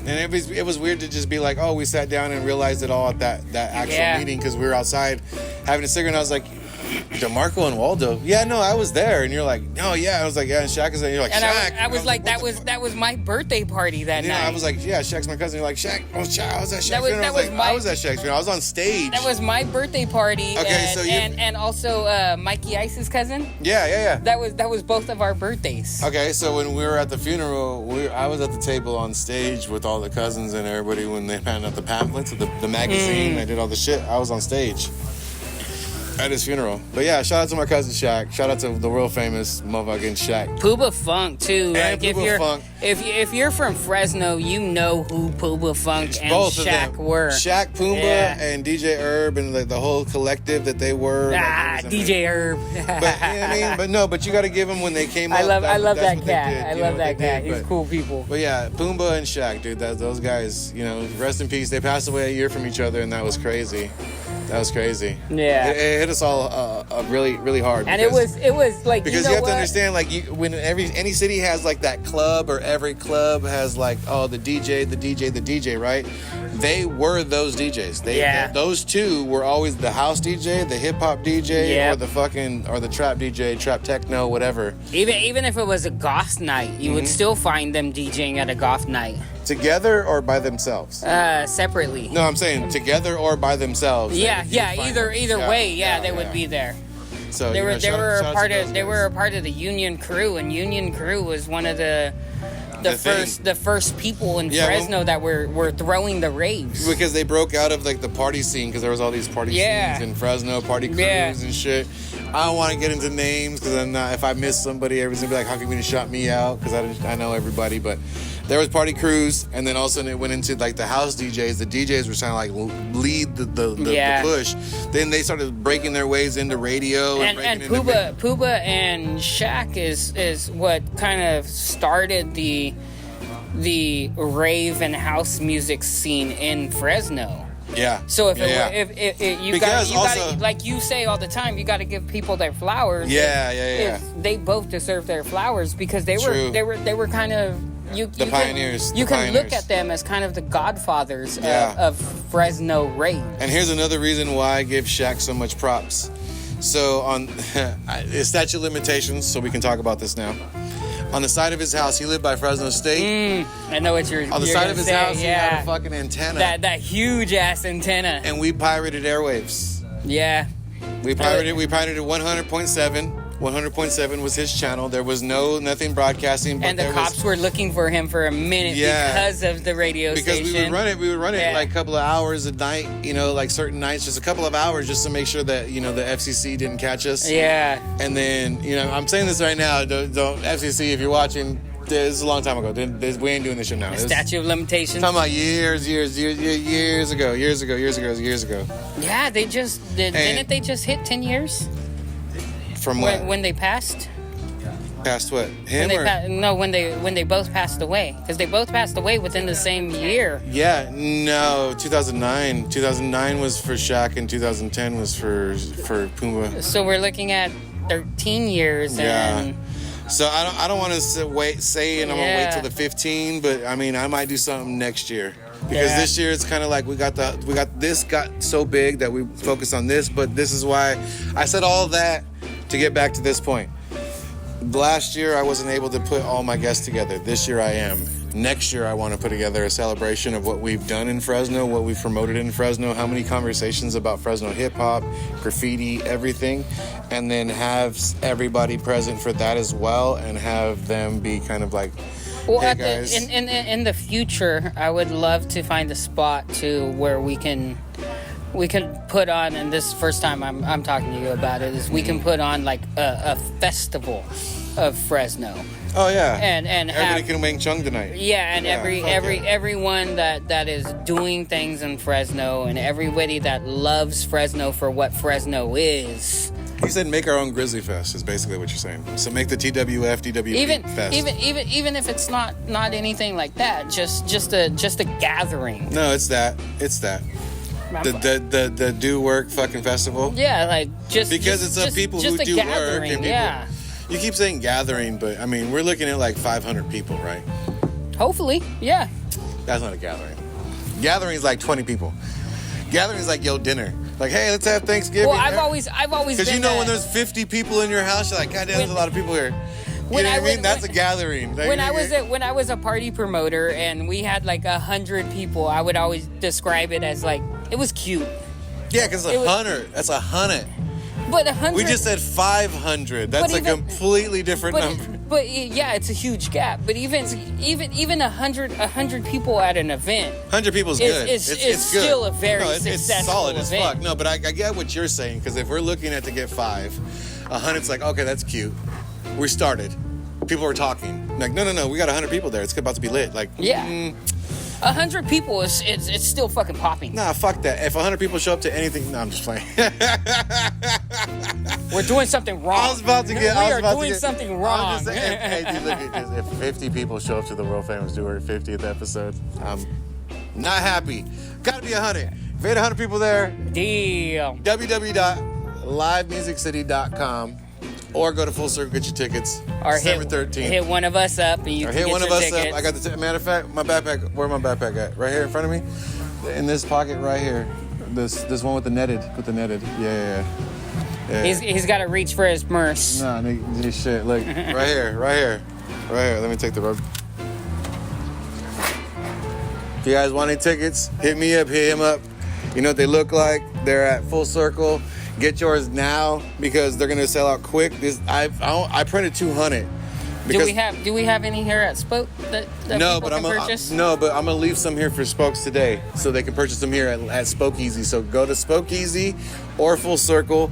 And it was weird to just be like, oh, we sat down and realized it all at that actual meeting, because we were outside having a cigarette, and I was like, DeMarco and Waldo? Yeah, no, I was there. And you're like, no, yeah. I was like, yeah, and SHAQ is there. And you're like, and SHAQ. I was like, that was my birthday party that night. I was like, yeah, SHAQ's my cousin. You're like, SHAQ, I was at SHAQ's funeral. I was at SHAQ's funeral. I was on stage. That was my birthday party. Okay, and also Mikey Ice's cousin. Yeah. That was both of our birthdays. Okay, so when we were at the funeral, I was at the table on stage with all the cousins and everybody when they handed out the pamphlets, the magazine. I did all the shit. I was on stage at his funeral. But yeah, shout out to my cousin SHAQ. Shout out to the world famous motherfucking SHAQ. Pumba Funk too. And like Funk. If you're from Fresno, you know who Pumba Funk and SHAQ were. SHAQ, Pumba, and DJ Herb, and the whole collective that they were. DJ Herb. But you know what I mean? But you got to give them when they came up. I love that cat. I love that cat. He's cool people. But yeah, Pumba and SHAQ, dude. Those guys, rest in peace. They passed away a year from each other, and that was crazy. That was crazy. Yeah, it hit us all really, really hard. And it was like, because you have to understand, like, when any city has like that club, or every club has like, oh, the DJ, right? They were those DJs. Those two were always the house DJ, the hip hop DJ, or the trap DJ, trap techno, whatever. Even if it was a goth night, you would still find them DJing at a goth night. Together or by themselves? Separately. No, I'm saying together or by the Yeah, either way, they would be there. So they were a part of the Union Crew, and Union Crew was one of the first people in Fresno that were throwing the raves, because they broke out of like the party scene, because there was all these party scenes in Fresno, party crews and shit. I don't want to get into names, because if I miss somebody, everybody's gonna be like, how come you didn't shout me out? Because I know everybody, but there was party crews, and then all of a sudden it went into like the house DJs. The DJs were trying to like lead the push. Then they started breaking their ways into radio. And Pumba and SHAQ is what kind of started the rave and house music scene in Fresno. Yeah. So if you got like you say all the time, you got to give people their flowers. Yeah. They both deserve their flowers because they were kind of the pioneers. You can look at them as kind of the godfathers of Fresno rave. And here's another reason why I give SHAQ so much props. So on it's statute of limitations, so we can talk about this now. On the side of his house, he lived by Fresno State. I know what you're. On the side of his house, he had a fucking antenna. That huge ass antenna. And we pirated airwaves. Yeah. We pirated 100.7. 100.7 was his channel. There was nothing broadcasting. But and the cops were looking for him for a minute because of the radio station. Because we would run it like a couple of hours a night, like certain nights, just a couple of hours just to make sure that, the FCC didn't catch us. Yeah. And then, I'm saying this right now, don't FCC, if you're watching, this is a long time ago. We ain't doing this shit now. Statute of limitations. Talking about years ago. Yeah, they just, didn't they just hit 10 years? From what? When they passed? Passed what? Him when they both passed away. Because they both passed away within the same year. Yeah, no, 2009. 2009 was for SHAQ and 2010 was for Pumba. So we're looking at 13 years. And so I don't want to say I'm going to wait till the 15, but I mean, I might do something next year. Because this year it's kind of like we got this got so big that we focused on this, but this is why I said all that to get back to this point. Last year I wasn't able to put all my guests together. This year I am. Next year I want to put together a celebration of what we've done in Fresno, what we've promoted in Fresno, how many conversations about Fresno hip-hop, graffiti, everything, and then have everybody present for that as well and have them be kind of like, well, hey guys. In the future, I would love to find a spot to where we can put on, and this is the first time I'm talking to you about it, is we can put on like a festival of Fresno. Oh yeah. And everybody can Wing Chung tonight. Yeah, and everyone that is doing things in Fresno and everybody that loves Fresno for what Fresno is. He said make our own Grizzly Fest is basically what you're saying. So make the TWFDWP fest. Even if it's not anything like that, just a gathering. No, it's that. The do work fucking festival. Yeah, like just because it's of people who do work and people. Yeah. You keep saying gathering, but I mean we're looking at like 500 people, right? Hopefully, yeah. That's not a gathering. Gathering is like 20 people. Gathering is like dinner. Like, hey, let's have Thanksgiving. Well, I've always because when there's 50 people in your house, you're like, God damn, there's a lot of people here. You know what I mean? That's a gathering. When I was a party promoter and we had like 100 people, I would always describe it as like it was cute. Yeah, because 100. That's 100. But 100. We just said 500. That's a completely different number. But yeah, it's a huge gap. But even 100 people at an event. 100 people is good. It's still a very successful it's solid event. As fuck. No, but I get what you're saying because if we're looking at to get 5, 100's like okay, that's cute. We started. People were talking. Like no, we got 100 people there. It's about to be lit. Like 100 people is it's still fucking popping. Nah, fuck that. If 100 people show up to anything, no, I'm just playing. We're doing something wrong. I was about to get. We are doing something wrong. I'm just saying, hey, dude, look at this. If 50 people show up to the world famous Do Work 50th episode, I'm not happy. Gotta be 100. If you had 100 people there, deal. www.livemusiccity.com. Or go to Full Circle, get your tickets. Or December 13th. Hit one of us up and you can get your tickets. I got the matter of fact, my backpack. Where my backpack at? Right here in front of me, in this pocket right here. This one with the netted. Yeah. He's got to reach for his purse. Nah, nigga, shit. Look, right here. Let me take the rub. If you guys want any tickets, hit me up. Hit him up. You know what they look like? They're at Full Circle. Get yours now because they're gonna sell out quick. I printed 200. Do we have any here at Spoke that people can purchase? No, but I'm gonna leave some here for Spokes today, so they can purchase them here at Spokeasy. So go to Spokeasy or Full Circle,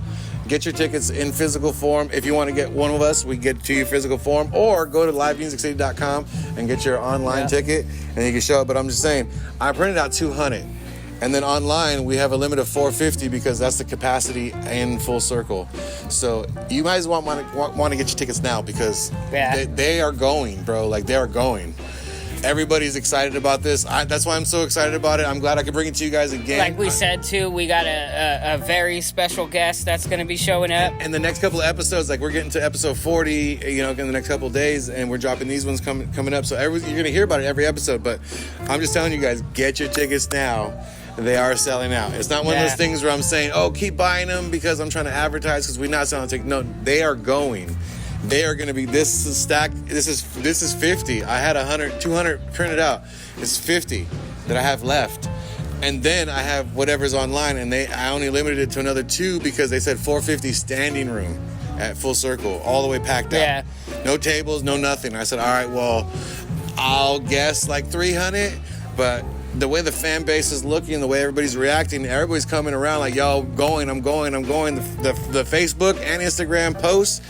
get your tickets in physical form. If you want to get one of us, we get it to you physical form, or go to livemusiccity.com and get your online ticket, and you can show up. But I'm just saying, I printed out 200. And then online, we have a limit of 450 because that's the capacity in Full Circle. So you might as well want to get your tickets now because they are going, bro. Like, they are going. Everybody's excited about this. That's why I'm so excited about it. I'm glad I could bring it to you guys again. Like we said, too, we got a very special guest that's going to be showing up. And the next couple of episodes, like we're getting to episode 40, in the next couple of days, and we're dropping these ones coming up. So you're going to hear about it every episode. But I'm just telling you guys, get your tickets now. They are selling out. It's not one of those things where I'm saying, oh, keep buying them because I'm trying to advertise because we're not selling tickets. No, they are going. They are going to be, this is stacked. This is 50. I had 200 printed out. It's 50 that I have left. And then I have whatever's online, and I only limited it to another 2 because they said 450 standing room at Full Circle, all the way packed out. No tables, no nothing. I said, all right, well, I'll guess like 300, but the way the fan base is looking, the way everybody's reacting, everybody's coming around like, yo, I'm going. The Facebook and Instagram posts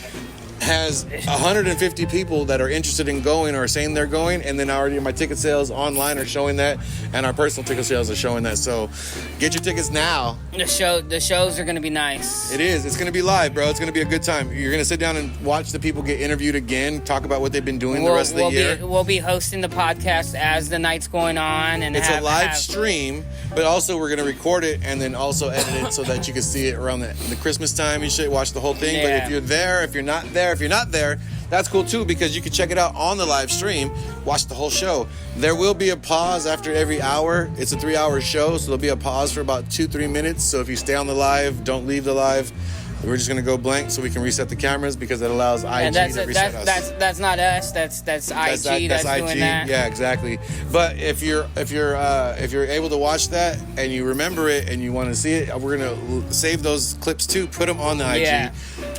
has 150 people that are interested in going or saying they're going, and then already my ticket sales online are showing that, and our personal ticket sales are showing that. So get your tickets now. The shows are going to be nice. It is. It's going to be live, bro. It's going to be a good time. You're going to sit down and watch the people get interviewed again, talk about what they've been doing the rest of the year. We'll be hosting the podcast as the night's going on, and it's a live stream, but also we're going to record it and then also edit it so that you can see it around the Christmas time. You should watch the whole thing. But if you're there, if you're not there, that's cool too, because you can check it out on the live stream, watch the whole show. There will be a pause after every hour. It's a 3-hour show, so there'll be a pause for about 2-3 minutes. So if you stay on the live, don't leave the live. We're just gonna go blank so we can reset the cameras because it allows IG to reset us. That's not us. That's IG. That's doing IG. That. Yeah, exactly. But if you're able to watch that and you remember it and you want to see it, we're gonna save those clips too. Put them on the IG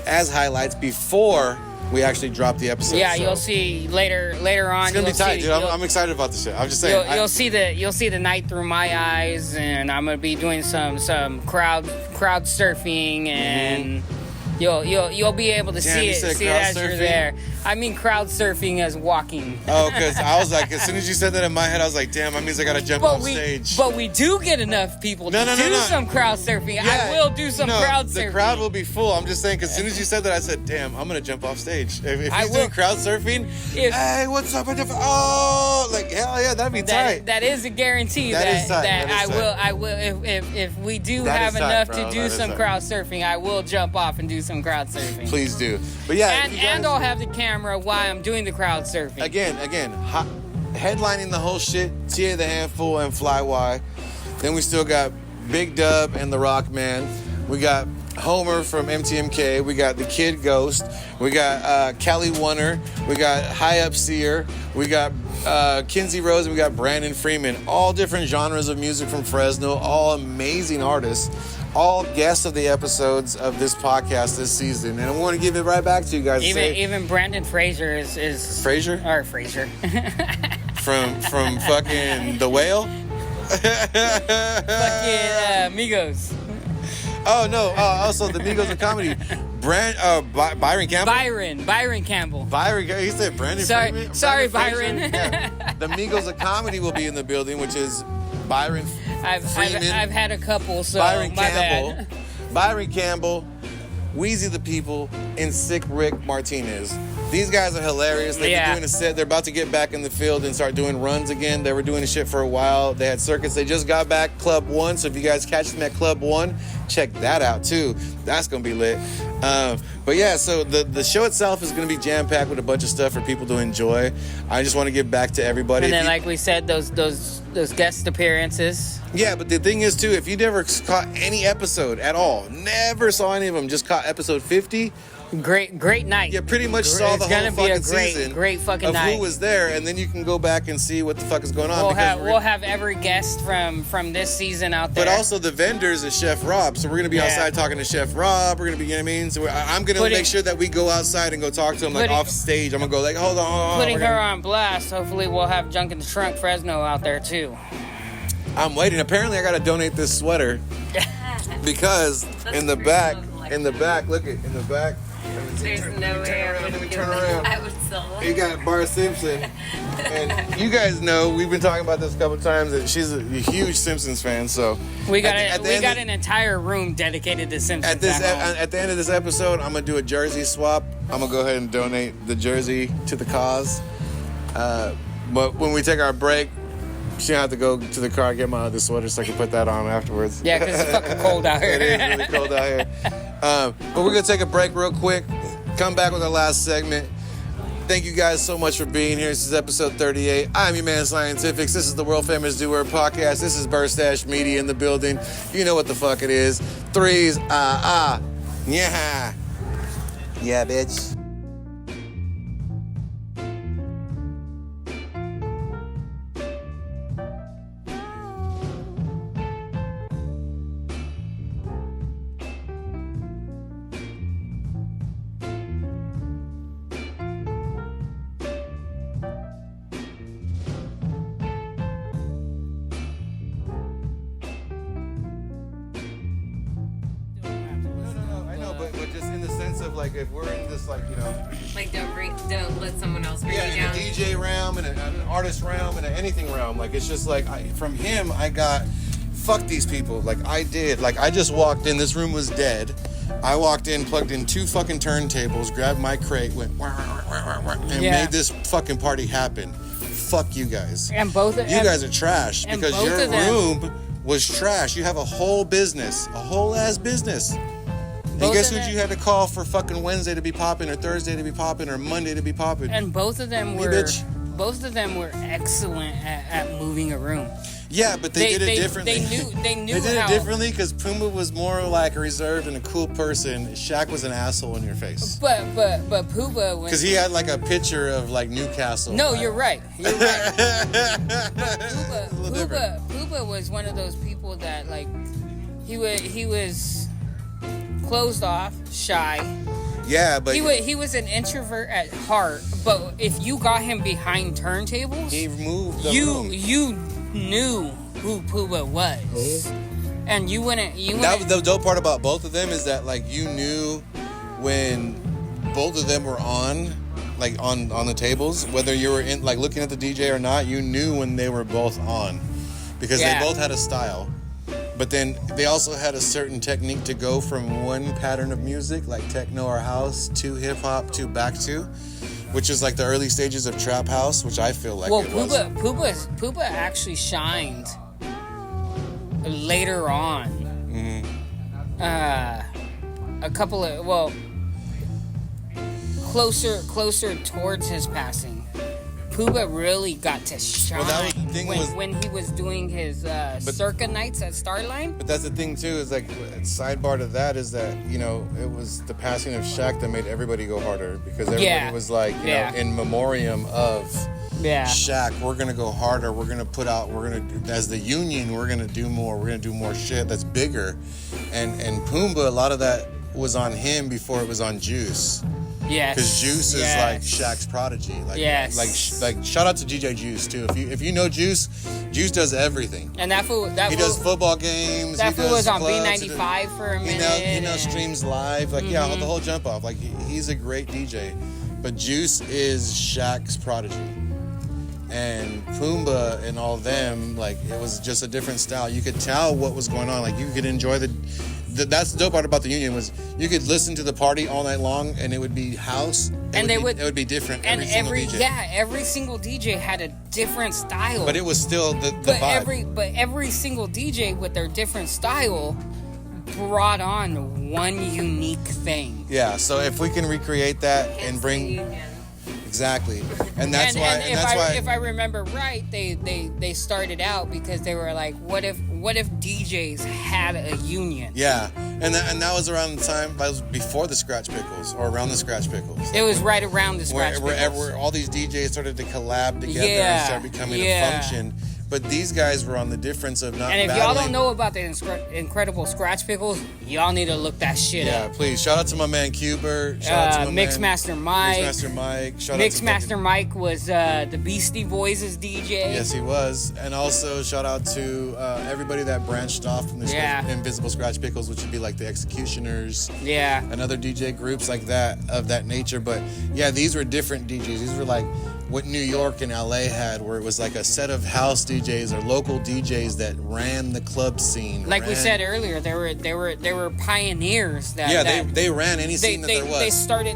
as highlights before we actually drop the episode. Yeah, so you'll see later on. It's gonna be tight, dude. I'm excited about this shit. I'm just saying. You'll see the night through my eyes, and I'm gonna be doing some crowd surfing, and you'll be able to see it as you're there. I mean, crowd surfing as walking. Oh, because I was like, as soon as you said that in my head, I was like, damn, that means I gotta jump off stage. But we do get enough people to do some crowd surfing. Yeah, I will do some crowd surfing. The crowd will be full. I'm just saying, because as soon as you said that, I said, damn, I'm gonna jump off stage. If you're doing crowd surfing, hey, what's up? Oh, like, hell yeah, that'd be tight. That is a guarantee that I will if we do have enough to do some crowd surfing, I will jump off and do some crowd surfing. Please do. But yeah, and I'll have the camera while I'm doing the crowd surfing. Again, headlining the whole shit, TA the Handful and Fly Y. Then we still got Big Dub and the Rock Man. We got Homer from MTMK. We got the Kid Ghost. We got Callie Wunner. We got High Up Seer. We got Kinsey Rose, and we got Brandon Freeman. All different genres of music from Fresno. All amazing artists. All guests of the episodes of this podcast this season, and I want to give it right back to you guys. Even Brandon Fraser is Fraser or Fraser from fucking The Whale. Fucking Migos. Oh no! Also the Migos of comedy. Byron Campbell. Byron Campbell. He said Brandon. Sorry, Byron. Yeah. The Migos of comedy will be in the building, which is Byron. I've had a couple, so Byron my Campbell, bad. Byron Campbell, Wheezy the People, and Sick Rick Martinez. These guys are hilarious. They've been doing a set. They're about to get back in the field and start doing runs again. They were doing the shit for a while. They had circuits. They just got back Club 1, so if you guys catch them at Club 1, check that out too. That's going to be lit. But yeah, so the show itself is going to be jam-packed with a bunch of stuff for people to enjoy. I just want to give back to everybody. And then, like we said, those guest appearances. Yeah, but the thing is, too, if you never caught any episode at all, never saw any of them, just caught episode 50... Great night. You pretty much saw the whole fucking season. Great fucking of night. Who was there, and then you can go back and see what the fuck is going on. We'll have every guest from this season out there. But also the vendors is Chef Rob, so we're gonna be outside talking to Chef Rob. We're gonna be, you know what I mean? So I'm gonna make sure that we go outside and go talk to him like off stage. I'm gonna go like, hold on. Putting her on blast. Hopefully we'll have Junk in the Trunk Fresno out there too. I'm waiting. Apparently I gotta donate this sweater because in the back. In the back, look at in the back. There's no way I would turn around. I would sell it. You got Bart Simpson. And you guys know, we've been talking about this a couple of times, that she's a huge Simpsons fan, so... We got an entire room dedicated to Simpsons. At the end of this episode, I'm going to do a jersey swap. I'm going to go ahead and donate the jersey to the cause. But when we take our break, she's going to have to go to the car and get my other sweater so I can put that on afterwards. Yeah, because it's fucking cold out here. It is really cold out here. But we're going to take a break real quick. Come back with our last segment. Thank you guys so much for being here. This is episode 38. I'm your man, Scientifixxx. This is the world famous Do Word podcast. This is Birdstash Media in the building. You know what the fuck it is. Threes, yeah. Yeah, bitch. Like if we're in this, like, you know, like don't let someone else bring you down. Yeah, in a DJ realm and an artist realm and an anything realm. Like it's just like from him, I got fuck these people. Like I did. Like I just walked in. This room was dead. I walked in, plugged in 2 fucking turntables, grabbed my crate, went and made this fucking party happen. Fuck you guys. And you guys are trash because your room was trash. You have a whole business, a whole ass business. And guess what you had to call for fucking Wednesday to be popping, or Thursday to be popping, or Monday to be popping? And both of them were excellent at moving a room. Yeah, but they did it differently. They knew They did it differently because Pumba was more like a reserved and a cool person. SHAQ was an asshole in your face. But Pumba, because he had like a picture of like Newcastle. No, you're right. You're right. Pumba was one of those people that like he was closed off, shy. Yeah, but he was an introvert at heart. But if you got him behind turntables, he moved the room. You knew who Pumba was, and you wouldn't. That was the dope part about both of them is that like you knew when both of them were on, like on the tables, whether you were in like looking at the DJ or not. You knew when they were both on because they both had a style. But then they also had a certain technique to go from one pattern of music, like techno or house, to hip hop, to back to, which is like the early stages of trap house, which I feel like it was. Pumba actually shined later on. A couple of closer towards his passing. Pumba really got to shine when he was doing his circa nights at Starline. But that's the thing too, is like sidebar to that is that, you know, it was the passing of SHAQ that made everybody go harder because everybody was like, you know, in memoriam of SHAQ, we're gonna go harder, as the union, we're gonna do more shit that's bigger. And Pumba, a lot of that was on him before it was on Juice. Yes. Because Juice is like SHAQ's prodigy. Like, like shout out to DJ Juice too. If you know Juice does everything. And that fool does football games. That fool was on B95 for a minute. He streams live. Like the whole jump off. Like he's a great DJ. But Juice is SHAQ's prodigy. And Pumba and all them, like it was just a different style. You could tell what was going on. Like you could enjoy that's the dope part about the union was you could listen to the party all night long and it would be house it would be different every single DJ had a different style, but it was still the vibe. Every single DJ with their different style brought on one unique thing. Yeah, so if we can recreate that and bring exactly, and that's why if I remember right, they started out because they were like, what if DJs had a union? Yeah, and that was around the time, that was before the Scratch Pickles or around the Scratch Pickles. It was right around the Scratch Pickles. Where all these DJs started to collab together and start becoming a function. But these guys were on the difference of not. And if y'all don't know about the incredible Scratch Pickles, y'all need to look that shit up. Yeah, please. Shout out to my man Cuber. Shout out to my Mixmaster Mike. Mixmaster Mike. Mixmaster Mike was the Beastie Boys' DJ. Yes, he was. And also shout out to everybody that branched off from the Invisible Scratch Pickles, which would be like the Executioners. Yeah. And other DJ groups like that, of that nature. But yeah, these were different DJs. These were like what New York and LA had, where it was like a set of house DJs or local DJs that ran the club scene. Like we said earlier, they were pioneers. They ran any scene that there was.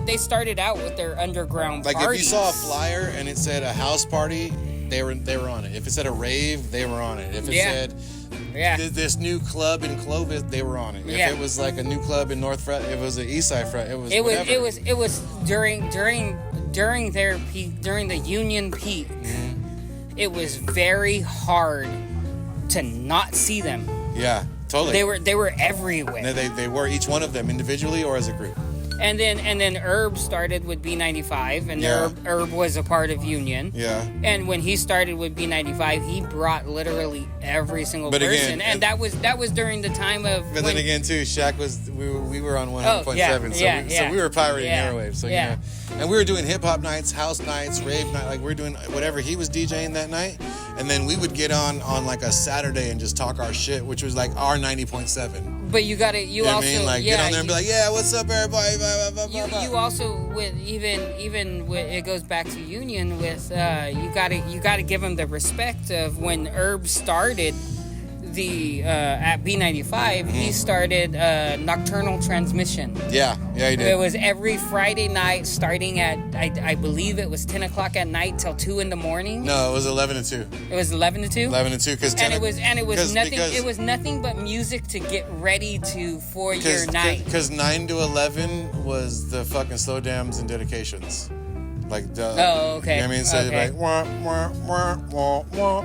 They started out with their underground like parties. If you saw a flyer and it said a house party, they were on it. If it said a rave, they were on it. If it said this new club in Clovis, they were on it. If it was like a new club in North Front, if it was an East Side Front, it was during their peak, during the Union peak. Mm-hmm. It was very hard to not see them. Yeah, totally. They were everywhere. They were, each one of them individually or as a group. And then Herb started with B95, and Herb was a part of Union. Yeah. And when he started with B95, he brought literally every single person. And that was during the time of. But then again, too, SHAQ was we were on 100.7, so we were pirating airwaves. So you know, and we were doing hip hop nights, house nights, rave night, like we were doing whatever he was DJing that night, and then we would get on like a Saturday and just talk our shit, which was like our 90.7. But you got to you also get on there and be like, yeah, what's up, everybody? Blah, blah, blah, blah. You also with even with, it goes back to Union with you got to give him the respect of when Herb started the at B95, he started Nocturnal Transmission. Yeah, he did. It was every Friday night starting at I believe it was 10 o'clock at night till 2 in the morning. No, it was 11 to 2. It was 11 to 2. 11 to 2 because it was nothing but music to get ready for your night. Because 9 to 11 was the fucking slow jams and dedications. Like, oh, okay. You know what I mean? So okay. Like, wah, wah, wah, wah, wah,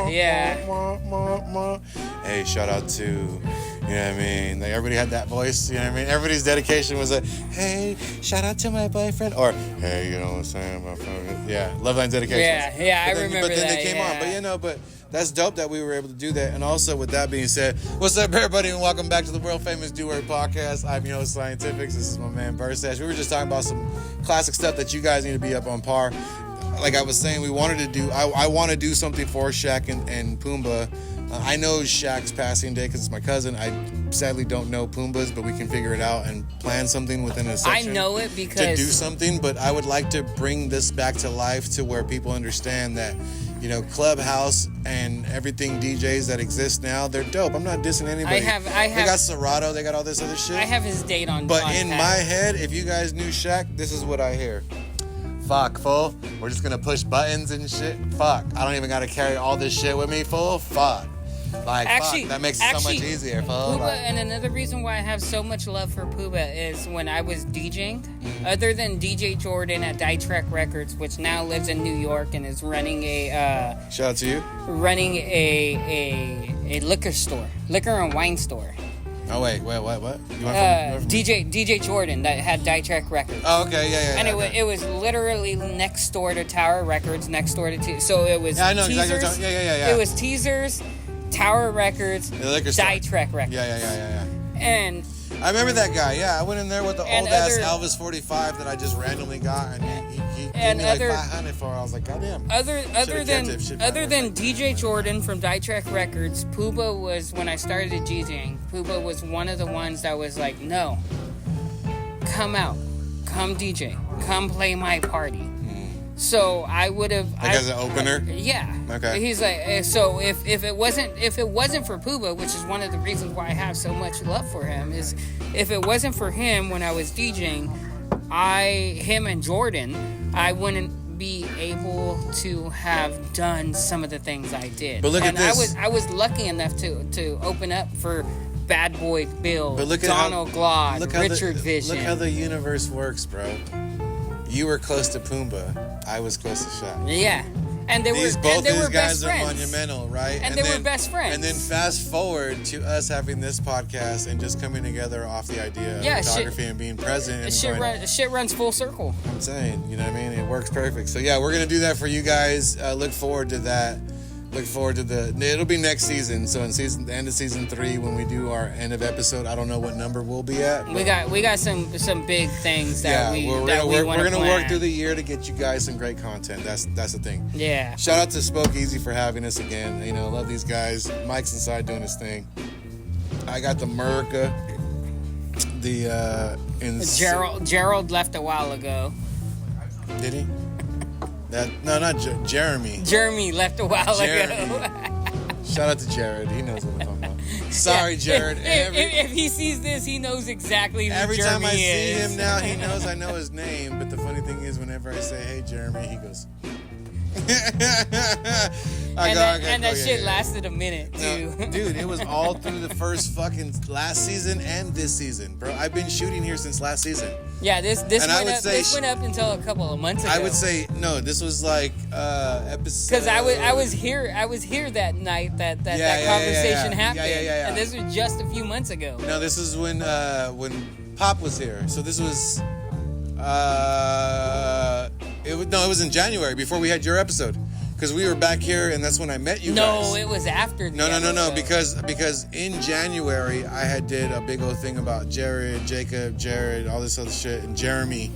yeah. Wah, wah, wah. Hey, shout out to, you know what I mean? Like, everybody had that voice, you know what I mean? Everybody's dedication was like, hey, shout out to my boyfriend. Or, hey, you know what I'm saying? My phone. Yeah, Love Line's dedication. Yeah, I remember that. But then they came on. But, that's dope that we were able to do that. And also, with that being said, what's up, everybody, and welcome back to the world famous Do Work podcast. I'm your host, Scientifixxx. This is my man, Birdstash. We were just talking about some classic stuff that you guys need to be up on par. Like I was saying, we wanted to do, I want to do something for SHAQ and Pumba. I know SHAQ's passing day because it's my cousin. I sadly don't know Pumba's, but we can figure it out and plan something within a section. I know it because to do something, but I would like to bring this back to life to where people understand that, you know, Clubhouse and everything DJs that exist now, they're dope. I'm not dissing anybody. They got Serato, they got all this other shit. I have his date on. But in my head, if you guys knew SHAQ, this is what I hear. Fuck, fool. We're just gonna push buttons and shit. Fuck. I don't even gotta carry all this shit with me, fool. Fuck. Like, actually, fuck. That makes it so much easier, fool. Pumba, and another reason why I have so much love for Pumba is when I was DJing, other than DJ Jordan at TWFDWP Records, which now lives in New York and is running a shout out to you. Running a liquor and wine store. Oh wait, what? You went from DJ Jordan that had TWFDWP Records. Oh, okay, yeah. And it was literally next door to Tower Records, next door to so it was. Yeah, I know Teasers, exactly. Yeah. It was Teasers, Tower Records, TWFDWP Records. Yeah. And I remember that guy. Yeah, I went in there with the old ass Elvis 45 that I just randomly got, and he gave me like 500 for it. I was like, goddamn. Other than DJ Jordan from TWFDWP Records, Pumba was, when I started DJing, Pumba was one of the ones that was like, no, come out, come DJ, come play my party. So I would have. Like as an opener? Yeah. Okay. He's like, so if it wasn't for Pumba, which is one of the reasons why I have so much love for him, is if it wasn't for him when I was DJing, him and Jordan, I wouldn't be able to have done some of the things I did. But look at this. I was lucky enough to open up for Bad Boy Bill, Donald Glaude, Richard Vision. Look how the universe works, bro. You were close to Pumba. I was close to SHAQ. Yeah. And these guys are monumental, right? And they were best friends. And then fast forward to us having this podcast and just coming together off the idea of photography and being present. And shit runs full circle. I'm saying, you know what I mean? It works perfect. So yeah, we're going to do that for you guys. Look forward to that. Look forward to it'll be next season. So in the end of season 3, when we do our end of episode, I don't know what number we'll be at. We got some big things that we're gonna work through the year to get you guys some great content. That's the thing. Yeah. Shout out to Spokeasy for having us again. You know, love these guys. Mike's inside doing his thing. I got the America. Gerald left a while ago. Did he? Not Jeremy. Jeremy left a while ago. Shout out to Jared. He knows what I'm talking about. Sorry, Jared. If he sees this, he knows exactly who Jeremy is. Every time I see him now, he knows I know his name. But the funny thing is, whenever I say, "Hey, Jeremy," he goes. That shit lasted a minute too. No, dude, it was all through the first fucking last season and this season, bro. I've been shooting here since last season. Yeah, this went up until a couple of months ago. I would say no. This was like episode. Because I was here that night that conversation happened. Yeah. And this was just a few months ago. No, this is when Pop was here. So this was it was in January before we had your episode. Because we were back here, and that's when I met you guys. No, it was after. No. Because in January I did a big old thing about Jacob, Jared, all this other shit, and Jeremy,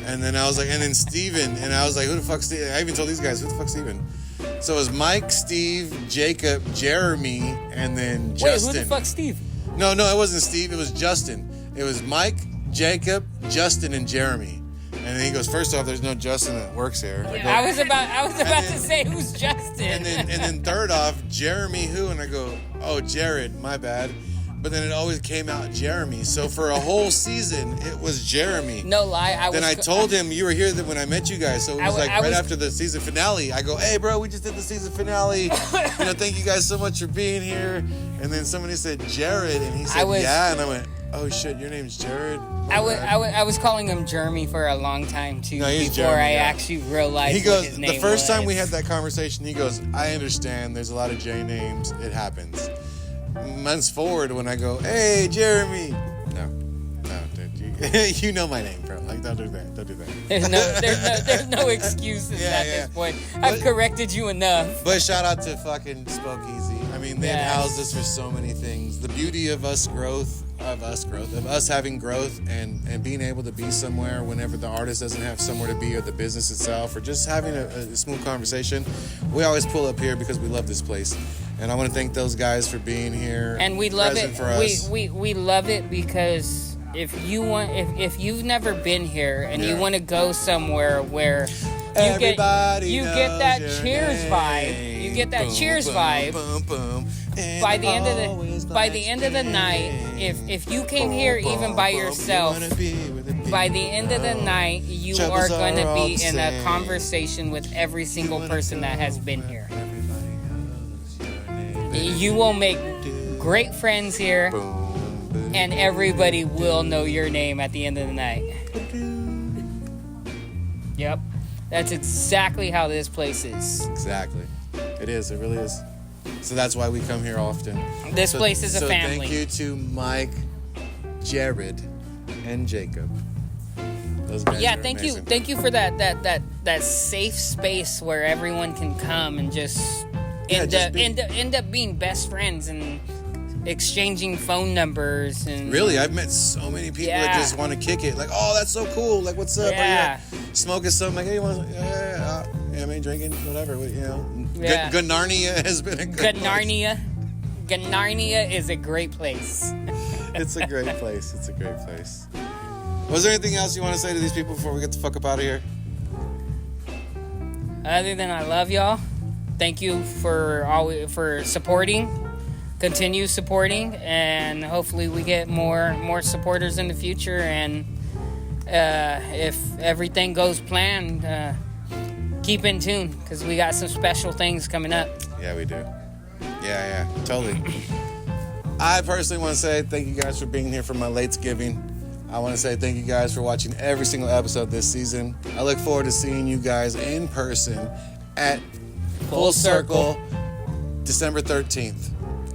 and then I was like, and then Steven, and I was like, who the fuck's Steven? I even told these guys, who the fuck's Steven? So it was Mike, Steve, Jacob, Jeremy, and then Justin. Wait, who the fuck's Steve? No, it wasn't Steve. It was Justin. It was Mike, Jacob, Justin, and Jeremy. And then he goes, first off, there's no Justin that works here. I was about to say, who's Justin? And then third off, Jeremy who? And I go, oh, Jared, my bad. But then it always came out Jeremy. So for a whole season, it was Jeremy. No lie. I told him you were here when I met you guys. So it was right after the season finale. I go, hey, bro, we just did the season finale. Thank you guys so much for being here. And then somebody said Jared, and he said, yeah. And I went, oh, shit, your name's Jared? I was calling him Jeremy for a long time, too, before Jeremy, I actually realized he goes, what his name was. The first time we had that conversation, he goes, I understand. There's a lot of J names. It happens. Months forward, when I go, hey, Jeremy. No, dude, you know my name, bro. Like, don't do that. There's no excuses at this point. I've corrected you enough. But shout out to fucking Spokeasy. I mean, they've housed us for so many things. The beauty of us having growth and being able to be somewhere whenever the artist doesn't have somewhere to be, or the business itself, or just having a smooth conversation. We always pull up here because we love this place. And I want to thank those guys for being here. And we love it. For us. We love it because if you've never been here and you want to go somewhere where you get that Cheers vibe. You get that Cheers vibe. By the end of the night, if you came here even by yourself, by the end of the night, you are going to be in a conversation with every single person that has been here. You will make great friends here, and everybody will know your name at the end of the night. Yep. That's exactly how this place is. Exactly. It is. It really is. So that's why we come here often. This place is a family. Thank you to Mike, Jared, and Jacob. Those guys are thank amazing. you. Thank you for that safe space where everyone can come and just end up being best friends and exchanging phone numbers. And really, I've met so many people that just want to kick it. Like, oh, that's so cool. Like, what's up? Yeah. Smoking something. Like, hey, you want to? Yeah. I mean, drinking, whatever. Yeah. Ganarnia has been a good place. Ganarnia is a great place. It's a great place. It's a great place. Was there anything else you want to say to these people before we get the fuck up out of here? Other than I love y'all. Thank you for supporting. Continue supporting, and hopefully we get more supporters in the future. And if everything goes planned, keep in tune because we got some special things coming up. Yeah, we do. Yeah, totally. I personally want to say thank you guys for being here for my Latesgiving. I want to say thank you guys for watching every single episode this season. I look forward to seeing you guys in person at Full Circle, December 13th.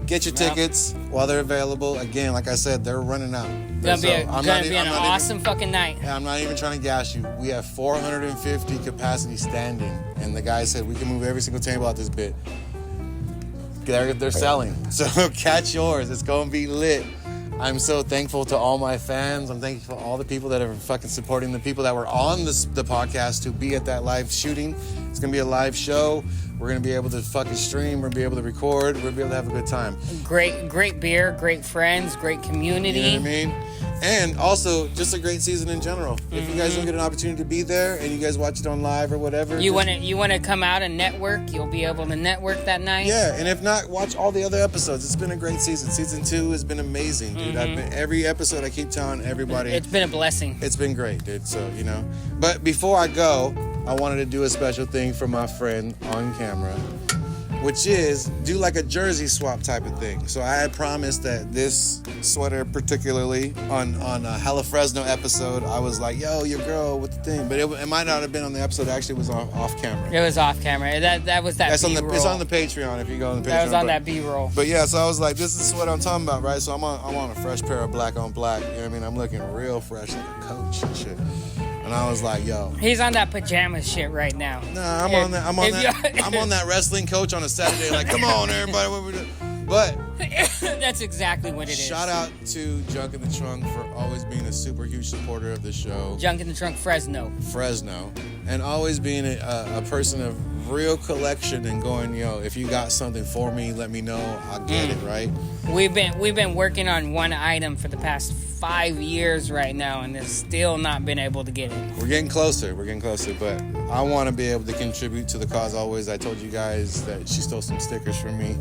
Get your tickets while they're available. Again, like I said, they're running out. It's gonna be an awesome fucking night. I'm not even trying to gas you. We have 450 capacity standing, and the guy said we can move every single table out this bit. they're selling. So catch yours. It's going to be lit. I'm so thankful to all my fans. I'm thankful for all the people that are fucking supporting the people that were on the podcast to be at that live shooting. It's going to be a live show. We're going to be able to fucking stream. We're going to be able to record. We're going to be able to have a good time. Great beer, great friends, great community. You know what I mean? And also, just a great season in general. If you guys don't get an opportunity to be there and you guys watch it on live or whatever. You want to come out and network, you'll be able to network that night. Yeah, and if not, watch all the other episodes. It's been a great season. Season 2 has been amazing, dude. Every episode I keep telling everybody. It's been a blessing. It's been great, dude. So, you know. But before I go, I wanted to do a special thing for my friend on camera, which is do like a jersey swap type of thing. So I had promised that this sweater, particularly on a Hella Fresno episode, I was like, yo, your girl with the thing. But it might not have been on the episode. Actually, it was off camera. It was off camera. That was that B-roll. It's on the Patreon if you go on the Patreon. That was on that B-roll. But yeah, so I was like, this is what I'm talking about, right? So I'm on a fresh pair of black on black. You know what I mean? I'm looking real fresh like a coach and shit. And I was like, yo. He's on that pajama shit right now. Nah, I'm on that wrestling coach on a Saturday. Like, come on, everybody, what we do? But that's exactly what it is. Shout out to Junk in the Trunk for always being a super huge supporter of the show. Junk in the Trunk, Fresno. And always being a person of real collection and going, yo, if you got something for me, let me know. I'll get it, right? We've been working on one item for the past 5 years right now, and have still not been able to get it. We're getting closer, but I want to be able to contribute to the cause always. I told you guys that she stole some stickers from me.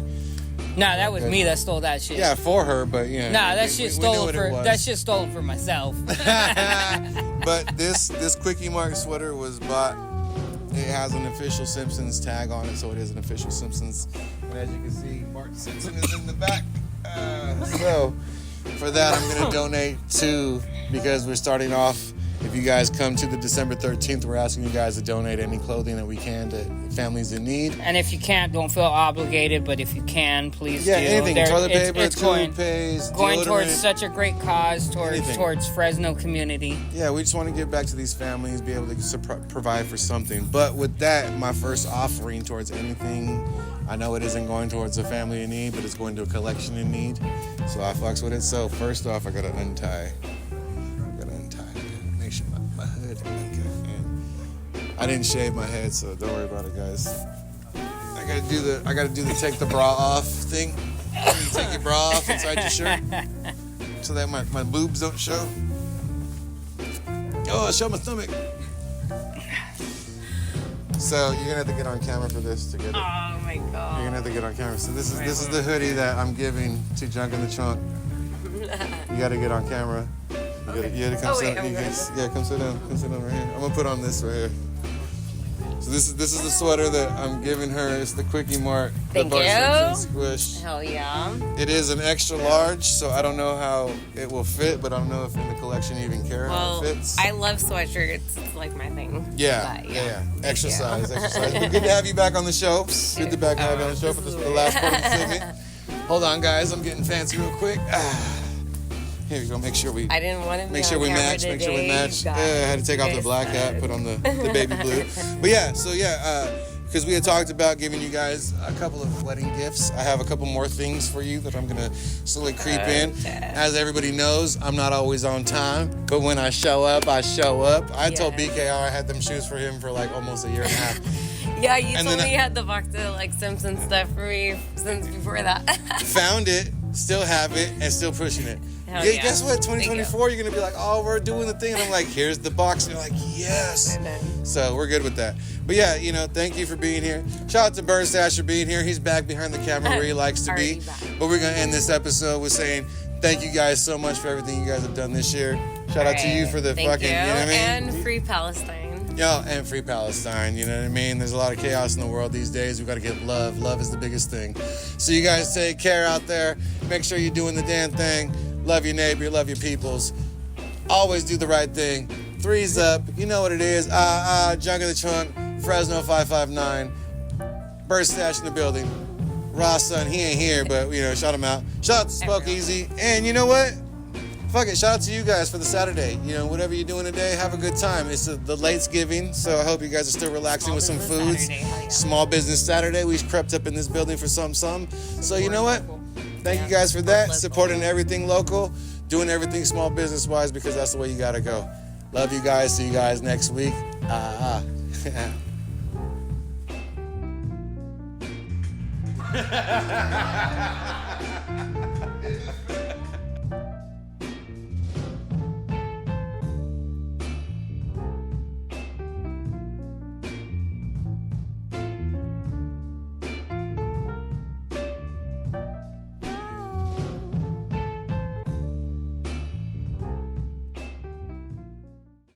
Nah, that was me that stole that shit. Yeah, for her, but yeah. Nah, that shit stolen for myself. But this Quickie Mart sweater was bought. It has an official Simpsons tag on it, so it is an official Simpsons. And as you can see, Bart Simpson is in the back. So for that, I'm going to donate to, because we're starting off. If you guys come to the December 13th, we're asking you guys to donate any clothing that we can to families in need. And if you can't, don't feel obligated, but if you can, please do. Yeah, anything. Toilet paper, toothpaste, going deodorant, towards such a great cause, towards Fresno community. Yeah, we just want to give back to these families, be able to provide for something. But with that, my first offering towards anything, I know it isn't going towards a family in need, but it's going to a collection in need. So I fucks with it. So first off, I got to untie. Make sure my hood. Okay. I didn't shave my head, so don't worry about it, guys. I gotta do the take the bra off thing. You take your bra off inside your shirt so that my boobs don't show. Oh, I show my stomach. So you're gonna have to get on camera for this to get it. Oh my god. You're gonna have to get on camera. So this is the hoodie that I'm giving to Junk in the Trunk. You gotta get on camera. You gotta come sit down. Come sit down. Come sit down right here. I'm gonna put on this right here. So this is the sweater that I'm giving her. It's the Quickie Mart. Thank the you. Squish. Hell yeah. It is an extra large, so I don't know how it will fit, but I don't know if in the collection you even care how it fits. I love sweatshirts. It's like my thing. Yeah. Extra size. But good to have you back on the show. Good to have you on the show for the last part of the segment. Hold on, guys. I'm getting fancy real quick. Here we go. Make sure we. I didn't want to make sure we match. Make sure we match. Yeah, I had to take off the black hat, put on the baby blue. But because we had talked about giving you guys a couple of wedding gifts. I have a couple more things for you that I'm gonna slowly creep in. As everybody knows, I'm not always on time, but when I show up, I show up. I told BKR I had them shoes for him for like almost a year and a half. Yeah, you told me you had the box of like Simpsons stuff for me since before that. Found it, still have it, and still pushing it. Guess what? 2024, you're going to be like, oh, we're doing the thing. And I'm like, here's the box. And you're like, yes. So we're good with that. But yeah, thank you for being here. Shout out to Birdstash for being here. He's back behind the camera where he likes to be. But we're going to end this episode with saying thank you guys so much for everything you guys have done this year. Shout out to you for the fucking, you know what I mean? And free Palestine. Yeah, and free Palestine, you know what I mean? There's a lot of chaos in the world these days. We've got to get love. Love is the biggest thing. So you guys take care out there. Make sure you're doing the damn thing. Love your neighbor, love your peoples. Always do the right thing. Threes up. You know what it is. Junk in the Trunk, Fresno 559. Birdstash in the building. Rawsunn, he ain't here, but shout him out. Shout out to Spokeasy. And you know what? fuck it. Shout out to you guys for the Saturday. You know, whatever you're doing today, have a good time. It's the Latesgiving, so I hope you guys are still relaxing with some foods. Saturday, Small Business Saturday. We crept up in this building for something. So you know what? Thank you guys for that. Supporting everything local, doing everything small business wise, because that's the way you gotta go. Love you guys. See you guys next week.